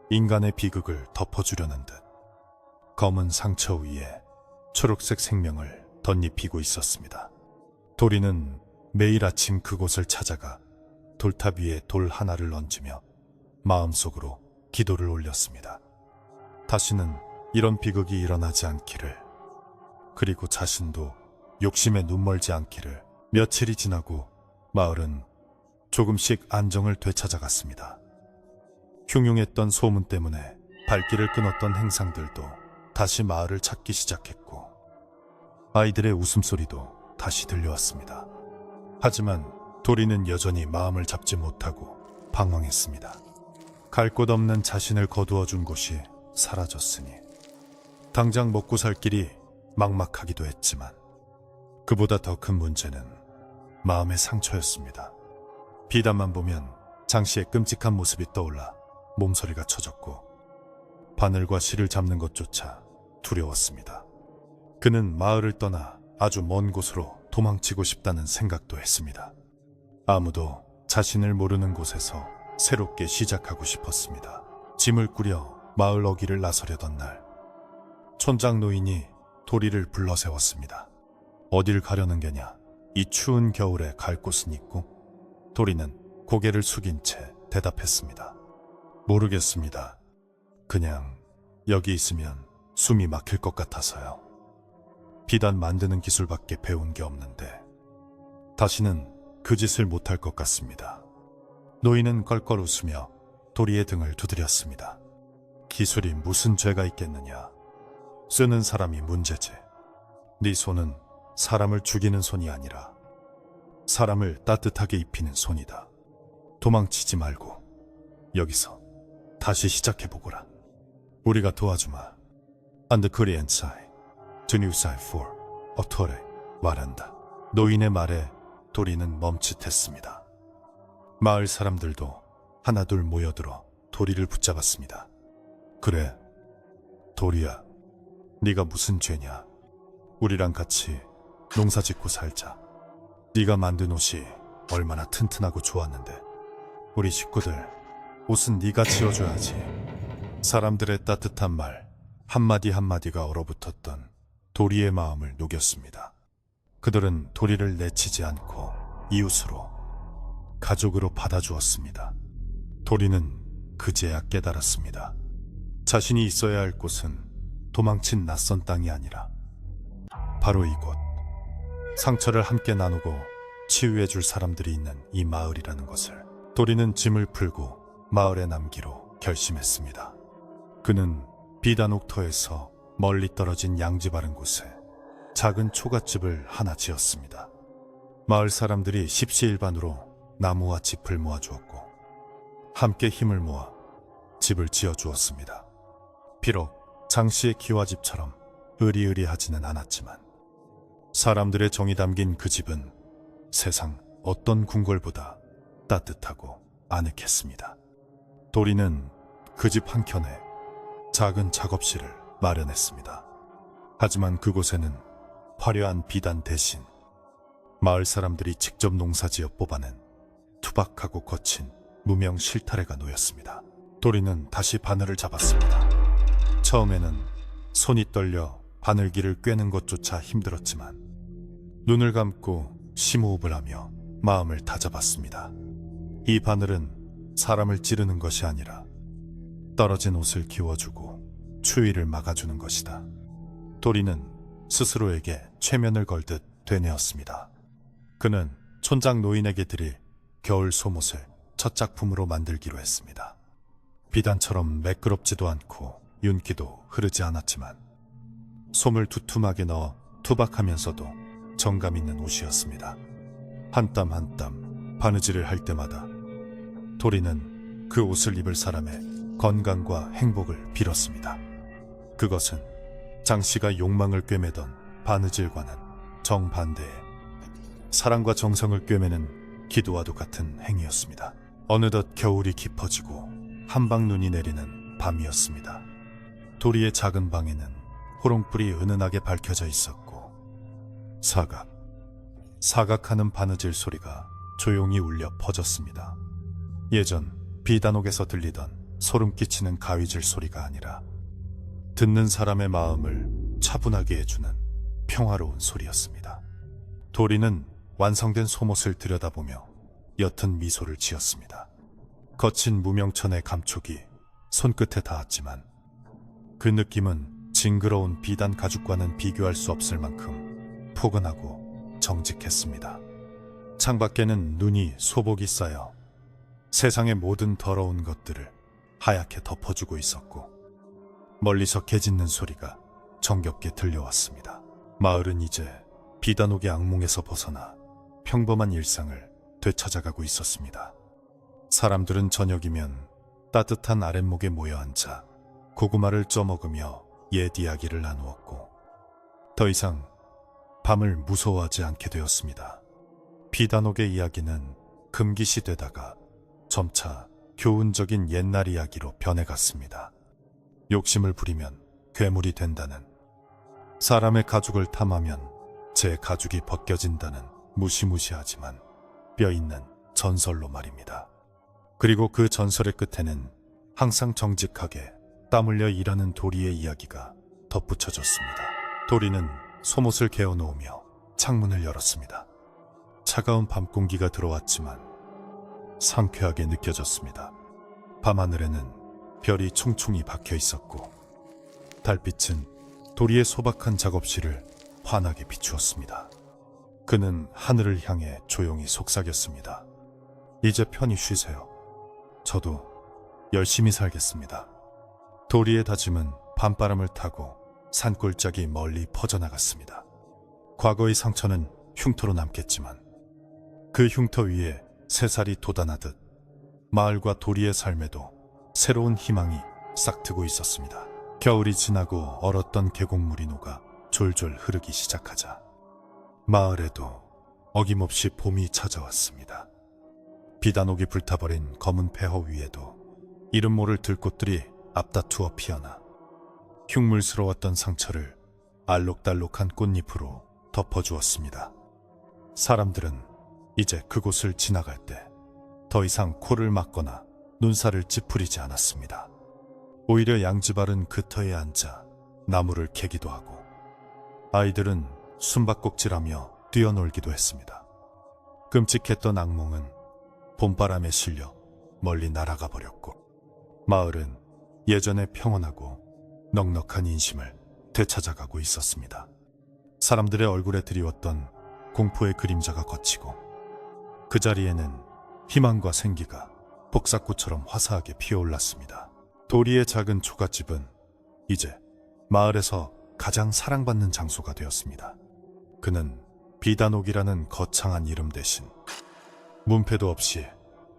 인간의 비극을 덮어주려는 듯 검은 상처 위에 초록색 생명을 덧입히고 있었습니다. 도리는 매일 아침 그곳을 찾아가 돌탑 위에 돌 하나를 얹으며 마음속으로 기도를 올렸습니다. 다시는 이런 비극이 일어나지 않기를, 그리고 자신도 욕심에 눈멀지 않기를. 며칠이 지나고 마을은 조금씩 안정을 되찾아갔습니다. 흉흉했던 소문 때문에 발길을 끊었던 행상들도 다시 마을을 찾기 시작했고 아이들의 웃음소리도 다시 들려왔습니다. 하지만 도리는 여전히 마음을 잡지 못하고 방황했습니다. 갈 곳 없는 자신을 거두어준 곳이 사라졌으니 당장 먹고 살 길이 막막하기도 했지만 그보다 더 큰 문제는 마음의 상처였습니다. 비단만 보면 장씨의 끔찍한 모습이 떠올라 몸서리가 쳐졌고 바늘과 실을 잡는 것조차 두려웠습니다. 그는 마을을 떠나 아주 먼 곳으로 도망치고 싶다는 생각도 했습니다. 아무도 자신을 모르는 곳에서 새롭게 시작하고 싶었습니다. 짐을 꾸려 마을 어귀를 나서려던 날, 촌장 노인이 도리를 불러 세웠습니다. 어딜 가려는 게냐? 이 추운 겨울에 갈 곳은 있고? 도리는 고개를 숙인 채 대답했습니다. 모르겠습니다. 그냥 여기 있으면 숨이 막힐 것 같아서요. 비단 만드는 기술밖에 배운 게 없는데 다시는 그 짓을 못할 것 같습니다. 노인은 껄껄 웃으며 도리의 등을 두드렸습니다. 기술이 무슨 죄가 있겠느냐. 쓰는 사람이 문제지. 네 손은 사람을 죽이는 손이 아니라 사람을 따뜻하게 입히는 손이다. 도망치지 말고 여기서 다시 시작해보거라. 우리가 도와주마. And the Korean side, the new side for 어토레 말한다. 노인의 말에 도리는 멈칫했습니다. 마을 사람들도 하나둘 모여들어 도리를 붙잡았습니다. 그래, 도리야, 네가 무슨 죄냐? 우리랑 같이 농사 짓고 살자. 네가 만든 옷이 얼마나 튼튼하고 좋았는데 우리 식구들 옷은 네가 지어줘야지. 사람들의 따뜻한 말 한마디 한마디가 얼어붙었던 도리의 마음을 녹였습니다. 그들은 도리를 내치지 않고 이웃으로, 가족으로 받아주었습니다. 도리는 그제야 깨달았습니다. 자신이 있어야 할 곳은 도망친 낯선 땅이 아니라 바로 이곳, 상처를 함께 나누고 치유해줄 사람들이 있는 이 마을이라는 것을. 도리는 짐을 풀고 마을에 남기로 결심했습니다. 그는 비단옥터에서 멀리 떨어진 양지 바른 곳에 작은 초가집을 하나 지었습니다. 마을 사람들이 십시일반으로 나무와 짚을 모아주었고 함께 힘을 모아 집을 지어주었습니다. 비록 장씨의 기와집처럼 으리으리하지는 않았지만 사람들의 정이 담긴 그 집은 세상 어떤 궁궐보다 따뜻하고 아늑했습니다. 도리는 그 집 한켠에 작은 작업실을 마련했습니다. 하지만 그곳에는 화려한 비단 대신 마을 사람들이 직접 농사지어 뽑아낸 투박하고 거친 무명 실타래가 놓였습니다. 도리는 다시 바늘을 잡았습니다. 처음에는 손이 떨려 바늘기를 꿰는 것조차 힘들었지만 눈을 감고 심호흡을 하며 마음을 다잡았습니다. 이 바늘은 사람을 찌르는 것이 아니라 떨어진 옷을 기워주고 추위를 막아주는 것이다. 도리는 스스로에게 최면을 걸듯 되뇌었습니다. 그는 촌장 노인에게 드릴 겨울 소못을 첫 작품으로 만들기로 했습니다. 비단처럼 매끄럽지도 않고 윤기도 흐르지 않았지만 솜을 두툼하게 넣어 투박하면서도 정감 있는 옷이었습니다. 한 땀 한 땀 바느질을 할 때마다 도리는 그 옷을 입을 사람의 건강과 행복을 빌었습니다. 그것은 장씨가 욕망을 꿰매던 바느질과는 정반대의 사랑과 정성을 꿰매는 기도와도 같은 행위였습니다. 어느덧 겨울이 깊어지고 한방 눈이 내리는 밤이었습니다. 도리의 작은 방에는 호롱불이 은은하게 밝혀져 있었고 사각하는 바느질 소리가 조용히 울려 퍼졌습니다. 예전 비단옥에서 들리던 소름 끼치는 가위질 소리가 아니라 듣는 사람의 마음을 차분하게 해주는 평화로운 소리였습니다. 도리는 완성된 소못을 들여다보며 옅은 미소를 지었습니다. 거친 무명천의 감촉이 손끝에 닿았지만 그 느낌은 징그러운 비단 가죽과는 비교할 수 없을 만큼 포근하고 정직했습니다. 창밖에는 눈이 소복이 쌓여 세상의 모든 더러운 것들을 하얗게 덮어주고 있었고 멀리서 개 짖는 소리가 정겹게 들려왔습니다. 마을은 이제 비단옥의 악몽에서 벗어나 평범한 일상을 되찾아가고 있었습니다. 사람들은 저녁이면 따뜻한 아랫목에 모여 앉아 고구마를 쪄먹으며 옛 이야기를 나누었고 더 이상 밤을 무서워하지 않게 되었습니다. 비단옥의 이야기는 금기시 되다가 점차 교훈적인 옛날 이야기로 변해갔습니다. 욕심을 부리면 괴물이 된다는, 사람의 가죽을 탐하면 제 가죽이 벗겨진다는 무시무시하지만 뼈있는 전설로 말입니다. 그리고 그 전설의 끝에는 항상 정직하게 땀 흘려 일하는 도리의 이야기가 덧붙여졌습니다. 도리는 속옷을 개어놓으며 창문을 열었습니다. 차가운 밤 공기가 들어왔지만 상쾌하게 느껴졌습니다. 밤하늘에는 별이 총총히 박혀 있었고 달빛은 도리의 소박한 작업실을 환하게 비추었습니다. 그는 하늘을 향해 조용히 속삭였습니다. 이제 편히 쉬세요. 저도 열심히 살겠습니다. 도리의 다짐은 밤바람을 타고 산골짜기 멀리 퍼져나갔습니다. 과거의 상처는 흉터로 남겠지만 그 흉터 위에 새살이 돋아나듯 마을과 도리의 삶에도 새로운 희망이 싹트고 있었습니다. 겨울이 지나고 얼었던 계곡물이 녹아 졸졸 흐르기 시작하자 마을에도 어김없이 봄이 찾아왔습니다. 비단옥이 불타버린 검은 폐허 위에도 이름 모를 들꽃들이 앞다투어 피어나 흉물스러웠던 상처를 알록달록한 꽃잎으로 덮어주었습니다. 사람들은 이제 그곳을 지나갈 때 더 이상 코를 막거나 눈살을 찌푸리지 않았습니다. 오히려 양지바른 그 터에 앉아 나무를 캐기도 하고 아이들은 숨바꼭질하며 뛰어놀기도 했습니다. 끔찍했던 악몽은 봄바람에 실려 멀리 날아가 버렸고 마을은 예전의 평온하고 넉넉한 인심을 되찾아가고 있었습니다. 사람들의 얼굴에 드리웠던 공포의 그림자가 걷히고 그 자리에는 희망과 생기가 복사꽃처럼 화사하게 피어올랐습니다. 도리의 작은 초가집은 이제 마을에서 가장 사랑받는 장소가 되었습니다. 그는 비단옥이라는 거창한 이름 대신 문패도 없이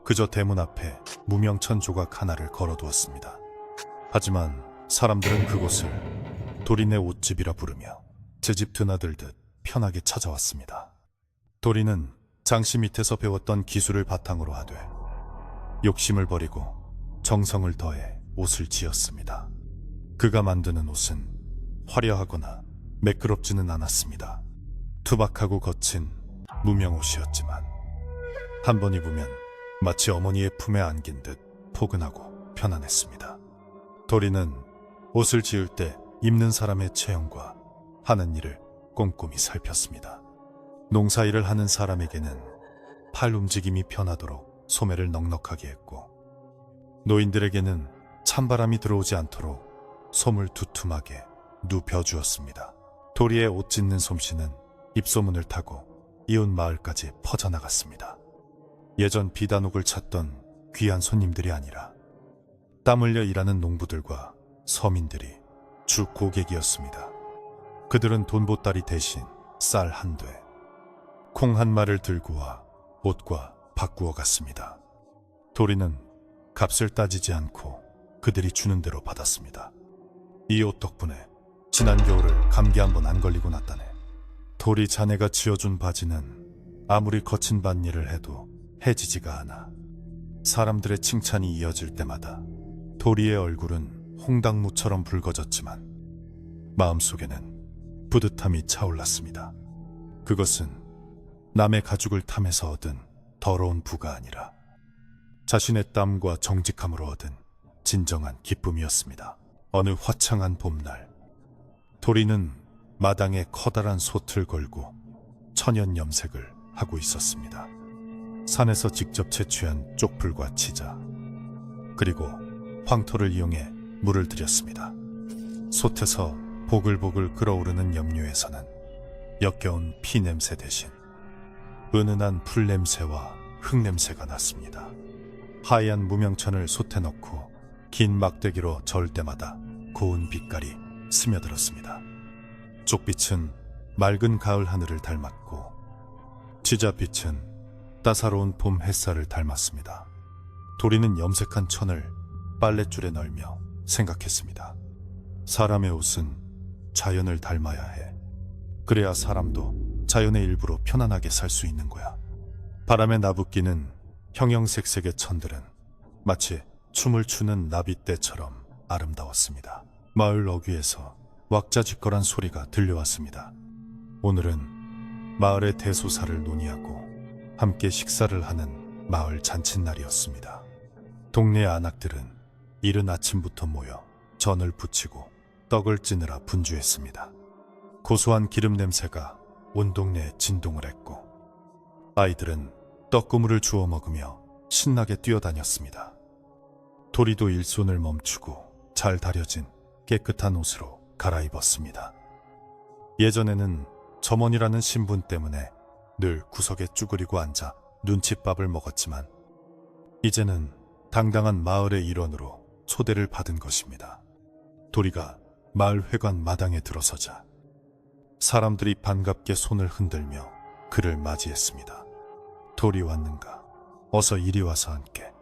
그저 대문 앞에 무명천 조각 하나를 걸어두었습니다. 하지만 사람들은 그곳을 도리네 옷집이라 부르며 제 집 드나들듯 편하게 찾아왔습니다. 도리는 장씨 밑에서 배웠던 기술을 바탕으로 하되 욕심을 버리고 정성을 더해 옷을 지었습니다. 그가 만드는 옷은 화려하거나 매끄럽지는 않았습니다. 투박하고 거친 무명옷이었지만 한 번 입으면 마치 어머니의 품에 안긴 듯 포근하고 편안했습니다. 도리는 옷을 지을 때 입는 사람의 체형과 하는 일을 꼼꼼히 살폈습니다. 농사일을 하는 사람에게는 팔 움직임이 편하도록 소매를 넉넉하게 했고 노인들에게는 찬바람이 들어오지 않도록 솜을 두툼하게 눕혀주었습니다. 도리의 옷 짓는 솜씨는 입소문을 타고 이웃 마을까지 퍼져나갔습니다. 예전 비단옥을 찾던 귀한 손님들이 아니라 땀 흘려 일하는 농부들과 서민들이 주 고객이었습니다. 그들은 돈보따리 대신 쌀 한 돼, 콩 한 마를 들고 와 옷과 바꾸어 갔습니다. 도리는 값을 따지지 않고 그들이 주는 대로 받았습니다. 이 옷 덕분에 지난 겨울을 감기 한 번 안 걸리고 났다네. 도리 자네가 지어준 바지는 아무리 거친 밭일을 해도 해지지가 않아. 사람들의 칭찬이 이어질 때마다 도리의 얼굴은 홍당무처럼 붉어졌지만 마음속에는 뿌듯함이 차올랐습니다. 그것은 남의 가죽을 탐해서 얻은 더러운 부가 아니라 자신의 땀과 정직함으로 얻은 진정한 기쁨이었습니다. 어느 화창한 봄날, 도리는 마당에 커다란 솥을 걸고 천연 염색을 하고 있었습니다. 산에서 직접 채취한 쪽풀과 치자, 그리고 황토를 이용해 물을 들였습니다. 솥에서 보글보글 끓어오르는 염료에서는 역겨운 피 냄새 대신 은은한 풀 냄새와 흙 냄새가 났습니다. 하얀 무명천을 솥에 넣고 긴 막대기로 저을 때마다 고운 빛깔이 스며들었습니다. 쪽빛은 맑은 가을 하늘을 닮았고 치자빛은 따사로운 봄 햇살을 닮았습니다. 도리는 염색한 천을 빨랫줄에 널며 생각했습니다. 사람의 옷은 자연을 닮아야 해. 그래야 사람도 자연의 일부로 편안하게 살 수 있는 거야. 바람에 나부끼는 형형색색의 천들은 마치 춤을 추는 나비떼처럼 아름다웠습니다. 마을 어귀에서 왁자지껄한 소리가 들려왔습니다. 오늘은 마을의 대소사를 논의하고 함께 식사를 하는 마을 잔칫날이었습니다. 동네 안악들은 이른 아침부터 모여 전을 부치고 떡을 찌느라 분주했습니다. 고소한 기름 냄새가 온 동네에 진동을 했고 아이들은 떡고물을 주워 먹으며 신나게 뛰어다녔습니다. 도리도 일손을 멈추고 잘 다려진 깨끗한 옷으로 갈아입었습니다. 예전에는 점원이라는 신분 때문에 늘 구석에 쭈그리고 앉아 눈칫밥을 먹었지만 이제는 당당한 마을의 일원으로 초대를 받은 것입니다. 도리가 마을 회관 마당에 들어서자 사람들이 반갑게 손을 흔들며 그를 맞이했습니다. 도리 왔는가? 어서 이리 와서 앉게.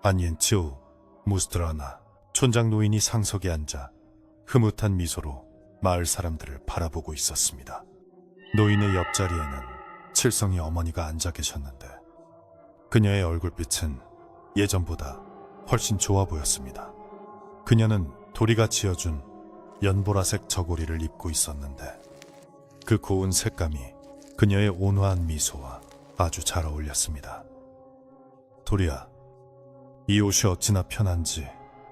안옌치우 무스트라나. 촌장 노인이 상석에 앉아 흐뭇한 미소로 마을 사람들을 바라보고 있었습니다. 노인의 옆자리에는 칠성이 어머니가 앉아 계셨는데 그녀의 얼굴빛은 예전보다 훨씬 좋아 보였습니다. 그녀는 도리가 지어준 연보라색 저고리를 입고 있었는데 그 고운 색감이 그녀의 온화한 미소와 아주 잘 어울렸습니다. 도리야, 이 옷이 어찌나 편한지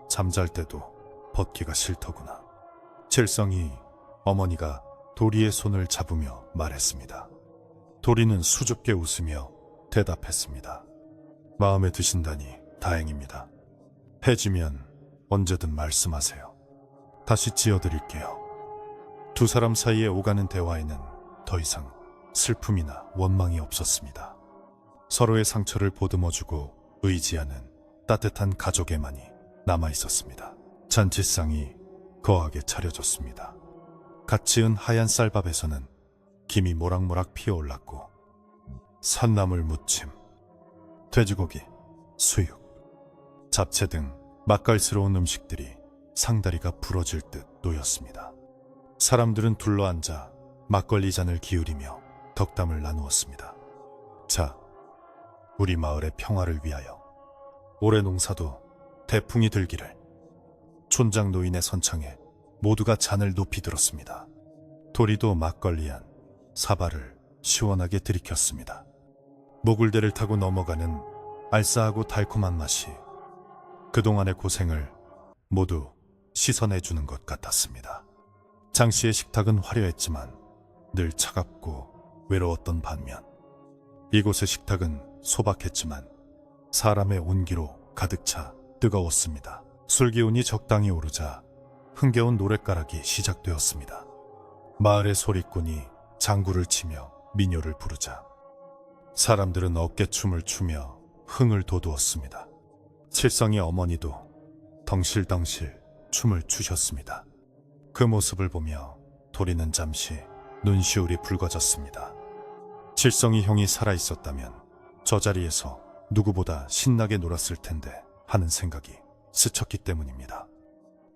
잠잘 때도 벗기가 싫더구나. 칠성이 어머니가 도리의 손을 잡으며 말했습니다. 도리는 수줍게 웃으며 대답했습니다. 마음에 드신다니 다행입니다. 해지면 언제든 말씀하세요. 다시 지어드릴게요. 두 사람 사이에 오가는 대화에는 더 이상 슬픔이나 원망이 없었습니다. 서로의 상처를 보듬어주고 의지하는 따뜻한 가족애만이 남아있었습니다. 잔치상이 거하게 차려졌습니다. 갓 지은 하얀 쌀밥에서는 김이 모락모락 피어올랐고 산나물 무침, 돼지고기, 수육, 잡채 등 맛깔스러운 음식들이 상다리가 부러질 듯 놓였습니다. 사람들은 둘러앉아 막걸리 잔을 기울이며 덕담을 나누었습니다. 자, 우리 마을의 평화를 위하여 올해 농사도 대풍이 들기를. 촌장 노인의 선창에 모두가 잔을 높이 들었습니다. 도리도 막걸리 한 사발을 시원하게 들이켰습니다. 모굴대를 타고 넘어가는 알싸하고 달콤한 맛이 그동안의 고생을 모두 씻어내주는 것 같았습니다. 장씨의 식탁은 화려했지만 늘 차갑고 외로웠던 반면 이곳의 식탁은 소박했지만 사람의 온기로 가득 차 뜨거웠습니다. 술기운이 적당히 오르자 흥겨운 노랫가락이 시작되었습니다. 마을의 소리꾼이 장구를 치며 민요를 부르자 사람들은 어깨춤을 추며 흥을 돋우었습니다. 칠성이 어머니도 덩실덩실 춤을 추셨습니다. 그 모습을 보며 도리는 잠시 눈시울이 붉어졌습니다. 칠성이 형이 살아있었다면 저 자리에서 누구보다 신나게 놀았을 텐데 하는 생각이 스쳤기 때문입니다.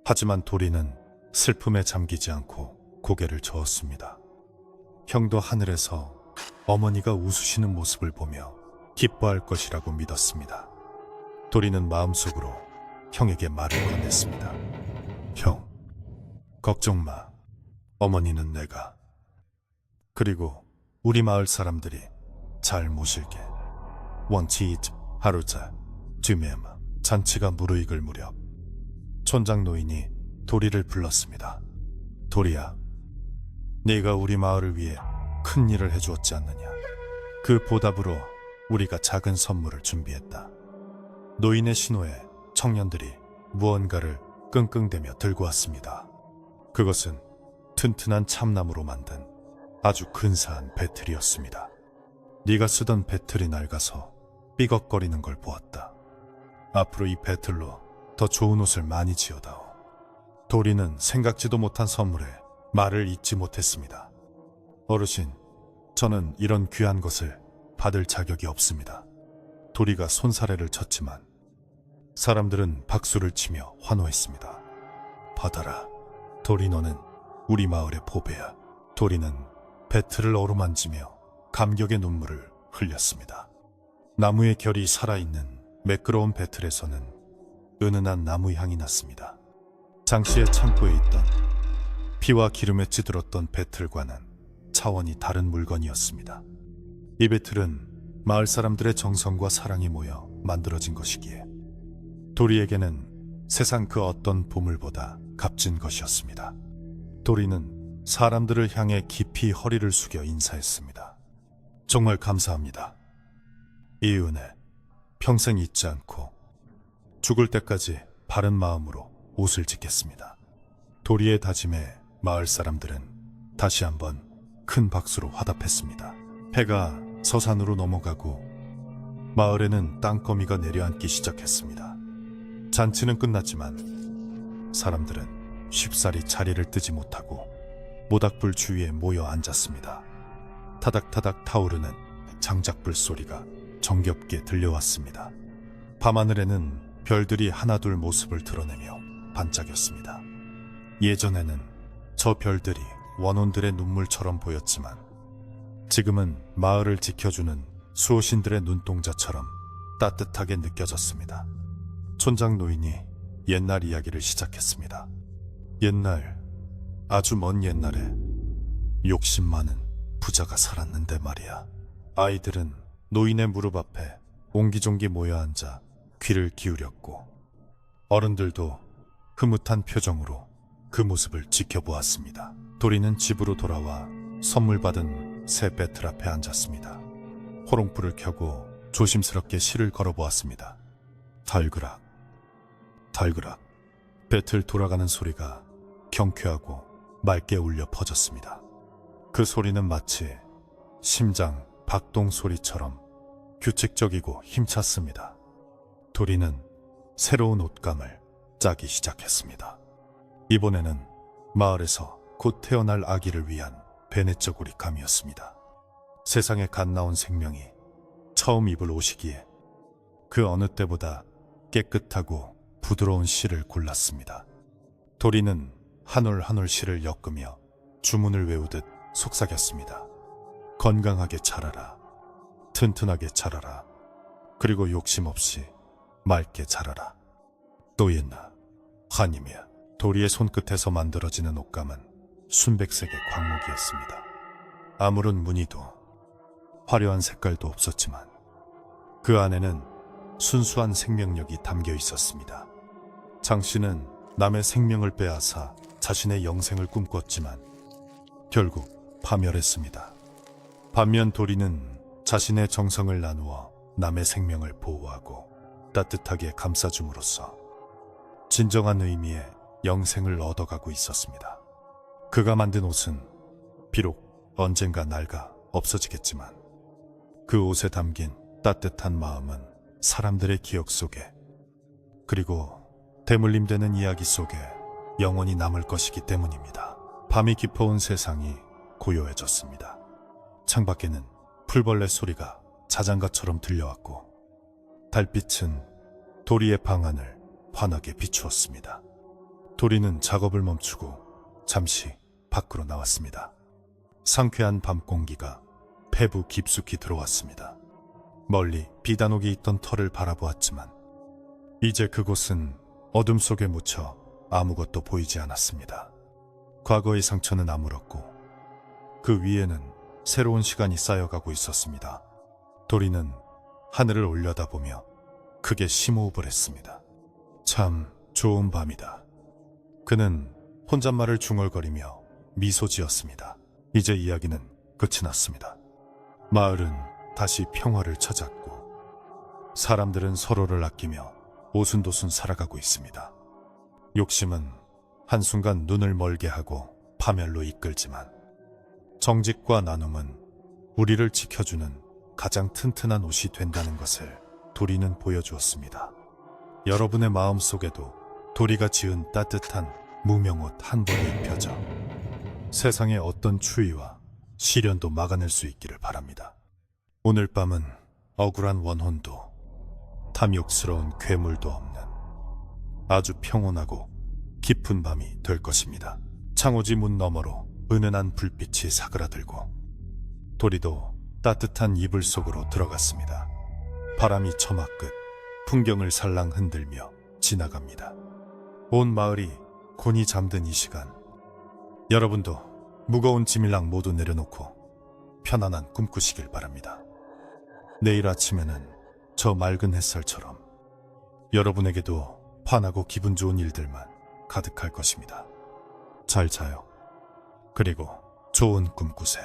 하지만 도리는 슬픔에 잠기지 않고 고개를 저었습니다. 형도 하늘에서 어머니가 웃으시는 모습을 보며 기뻐할 것이라고 믿었습니다. 도리는 마음속으로 형에게 말을 건넸습니다. 형, 걱정 마. 어머니는 내가. 그리고 우리 마을 사람들이 잘 모실게. 원치이즈 하루자 쯤에마. 잔치가 무르익을 무렵 촌장 노인이 도리를 불렀습니다. 도리야, 네가 우리 마을을 위해 큰 일을 해주었지 않느냐. 그 보답으로 우리가 작은 선물을 준비했다. 노인의 신호에 청년들이 무언가를 끙끙대며 들고 왔습니다. 그것은 튼튼한 참나무로 만든 아주 근사한 배틀이었습니다. 네가 쓰던 배틀이 낡아서 삐걱거리는 걸 보았다. 앞으로 이 배틀로 더 좋은 옷을 많이 지어다오. 도리는 생각지도 못한 선물에 말을 잇지 못했습니다. 어르신, 저는 이런 귀한 것을 받을 자격이 없습니다. 도리가 손사래를 쳤지만 사람들은 박수를 치며 환호했습니다. 받아라. 도리, 너는 우리 마을의 보배야. 도리는 배틀을 어루만지며 감격의 눈물을 흘렸습니다. 나무의 결이 살아있는 매끄러운 배틀에서는 은은한 나무 향이 났습니다. 장씨의 창고에 있던 피와 기름에 찌들었던 배틀과는 차원이 다른 물건이었습니다. 이 배틀은 마을 사람들의 정성과 사랑이 모여 만들어진 것이기에 도리에게는 세상 그 어떤 보물보다 값진 것이었습니다. 도리는 사람들을 향해 깊이 허리를 숙여 인사했습니다. 정말 감사합니다. 이 은혜 평생 잊지 않고 죽을 때까지 바른 마음으로 옷을 짓겠습니다. 도리의 다짐에 마을 사람들은 다시 한번 큰 박수로 화답했습니다. 해가 서산으로 넘어가고 마을에는 땅거미가 내려앉기 시작했습니다. 잔치는 끝났지만 사람들은 쉽사리 자리를 뜨지 못하고 모닥불 주위에 모여 앉았습니다. 타닥타닥 타오르는 장작불 소리가 정겹게 들려왔습니다. 밤하늘에는 별들이 하나둘 모습을 드러내며 반짝였습니다. 예전에는 저 별들이 원혼들의 눈물처럼 보였지만 지금은 마을을 지켜주는 수호신들의 눈동자처럼 따뜻하게 느껴졌습니다. 촌장 노인이 옛날 이야기를 시작했습니다. 옛날, 아주 먼 옛날에 욕심 많은 부자가 살았는데 말이야. 아이들은 노인의 무릎 앞에 옹기종기 모여 앉아 귀를 기울였고 어른들도 흐뭇한 표정으로 그 모습을 지켜보았습니다. 도리는 집으로 돌아와 선물 받은 새 배틀 앞에 앉았습니다. 호롱불을 켜고 조심스럽게 실을 걸어보았습니다. 달그락, 달그락. 배틀 돌아가는 소리가 경쾌하고 맑게 울려 퍼졌습니다. 그 소리는 마치 심장 박동 소리처럼 규칙적이고 힘찼습니다. 도리는 새로운 옷감을 짜기 시작했습니다. 이번에는 마을에서 곧 태어날 아기를 위한 베네쩌고리 감이었습니다. 세상에 갓 나온 생명이 처음 입을 옷이기에 그 어느 때보다 깨끗하고 부드러운 실을 골랐습니다. 도리는 한 올 한 올 실을 엮으며 주문을 외우듯 속삭였습니다. 건강하게 자라라, 튼튼하게 자라라, 그리고 욕심 없이 맑게 자라라. 또 옛날 환임이야. 도리의 손끝에서 만들어지는 옷감은 순백색의 광목이었습니다. 아무런 무늬도 화려한 색깔도 없었지만 그 안에는 순수한 생명력이 담겨 있었습니다. 장씨는 남의 생명을 빼앗아 자신의 영생을 꿈꿨지만 결국 파멸했습니다. 반면 도리는 자신의 정성을 나누어 남의 생명을 보호하고 따뜻하게 감싸줌으로써 진정한 의미의 영생을 얻어가고 있었습니다. 그가 만든 옷은 비록 언젠가 낡아 없어지겠지만 그 옷에 담긴 따뜻한 마음은 사람들의 기억 속에 그리고 대물림되는 이야기 속에 영원히 남을 것이기 때문입니다. 밤이 깊어온 세상이 고요해졌습니다. 창밖에는 풀벌레 소리가 자장가처럼 들려왔고 달빛은 도리의 방안을 환하게 비추었습니다. 도리는 작업을 멈추고 잠시 밖으로 나왔습니다. 상쾌한 밤 공기가 폐부 깊숙이 들어왔습니다. 멀리 비단옥이 있던 터를 바라보았지만 이제 그곳은 어둠 속에 묻혀 아무것도 보이지 않았습니다. 과거의 상처는 아물었고 그 위에는 새로운 시간이 쌓여가고 있었습니다. 도리는 하늘을 올려다보며 크게 심호흡을 했습니다. 참 좋은 밤이다. 그는 혼잣말을 중얼거리며 미소 지었습니다. 이제 이야기는 끝이 났습니다. 마을은 다시 평화를 찾았고 사람들은 서로를 아끼며 오순도순 살아가고 있습니다. 욕심은 한순간 눈을 멀게 하고 파멸로 이끌지만 정직과 나눔은 우리를 지켜주는 가장 튼튼한 옷이 된다는 것을 도리는 보여주었습니다. 여러분의 마음속에도 도리가 지은 따뜻한 무명옷 한 벌이 입혀져 세상의 어떤 추위와 시련도 막아낼 수 있기를 바랍니다. 오늘 밤은 억울한 원혼도 탐욕스러운 괴물도 없는 아주 평온하고 깊은 밤이 될 것입니다. 창호지 문 너머로 은은한 불빛이 사그라들고 도리도 따뜻한 이불 속으로 들어갔습니다. 바람이 처마 끝 풍경을 살랑 흔들며 지나갑니다. 온 마을이 곤히 잠든 이 시간 여러분도 무거운 짐일랑 모두 내려놓고 편안한 꿈 꾸시길 바랍니다. 내일 아침에는 저 맑은 햇살처럼 여러분에게도 환하고 기분 좋은 일들만 가득할 것입니다. 잘 자요. 그리고 좋은 꿈 꾸세요.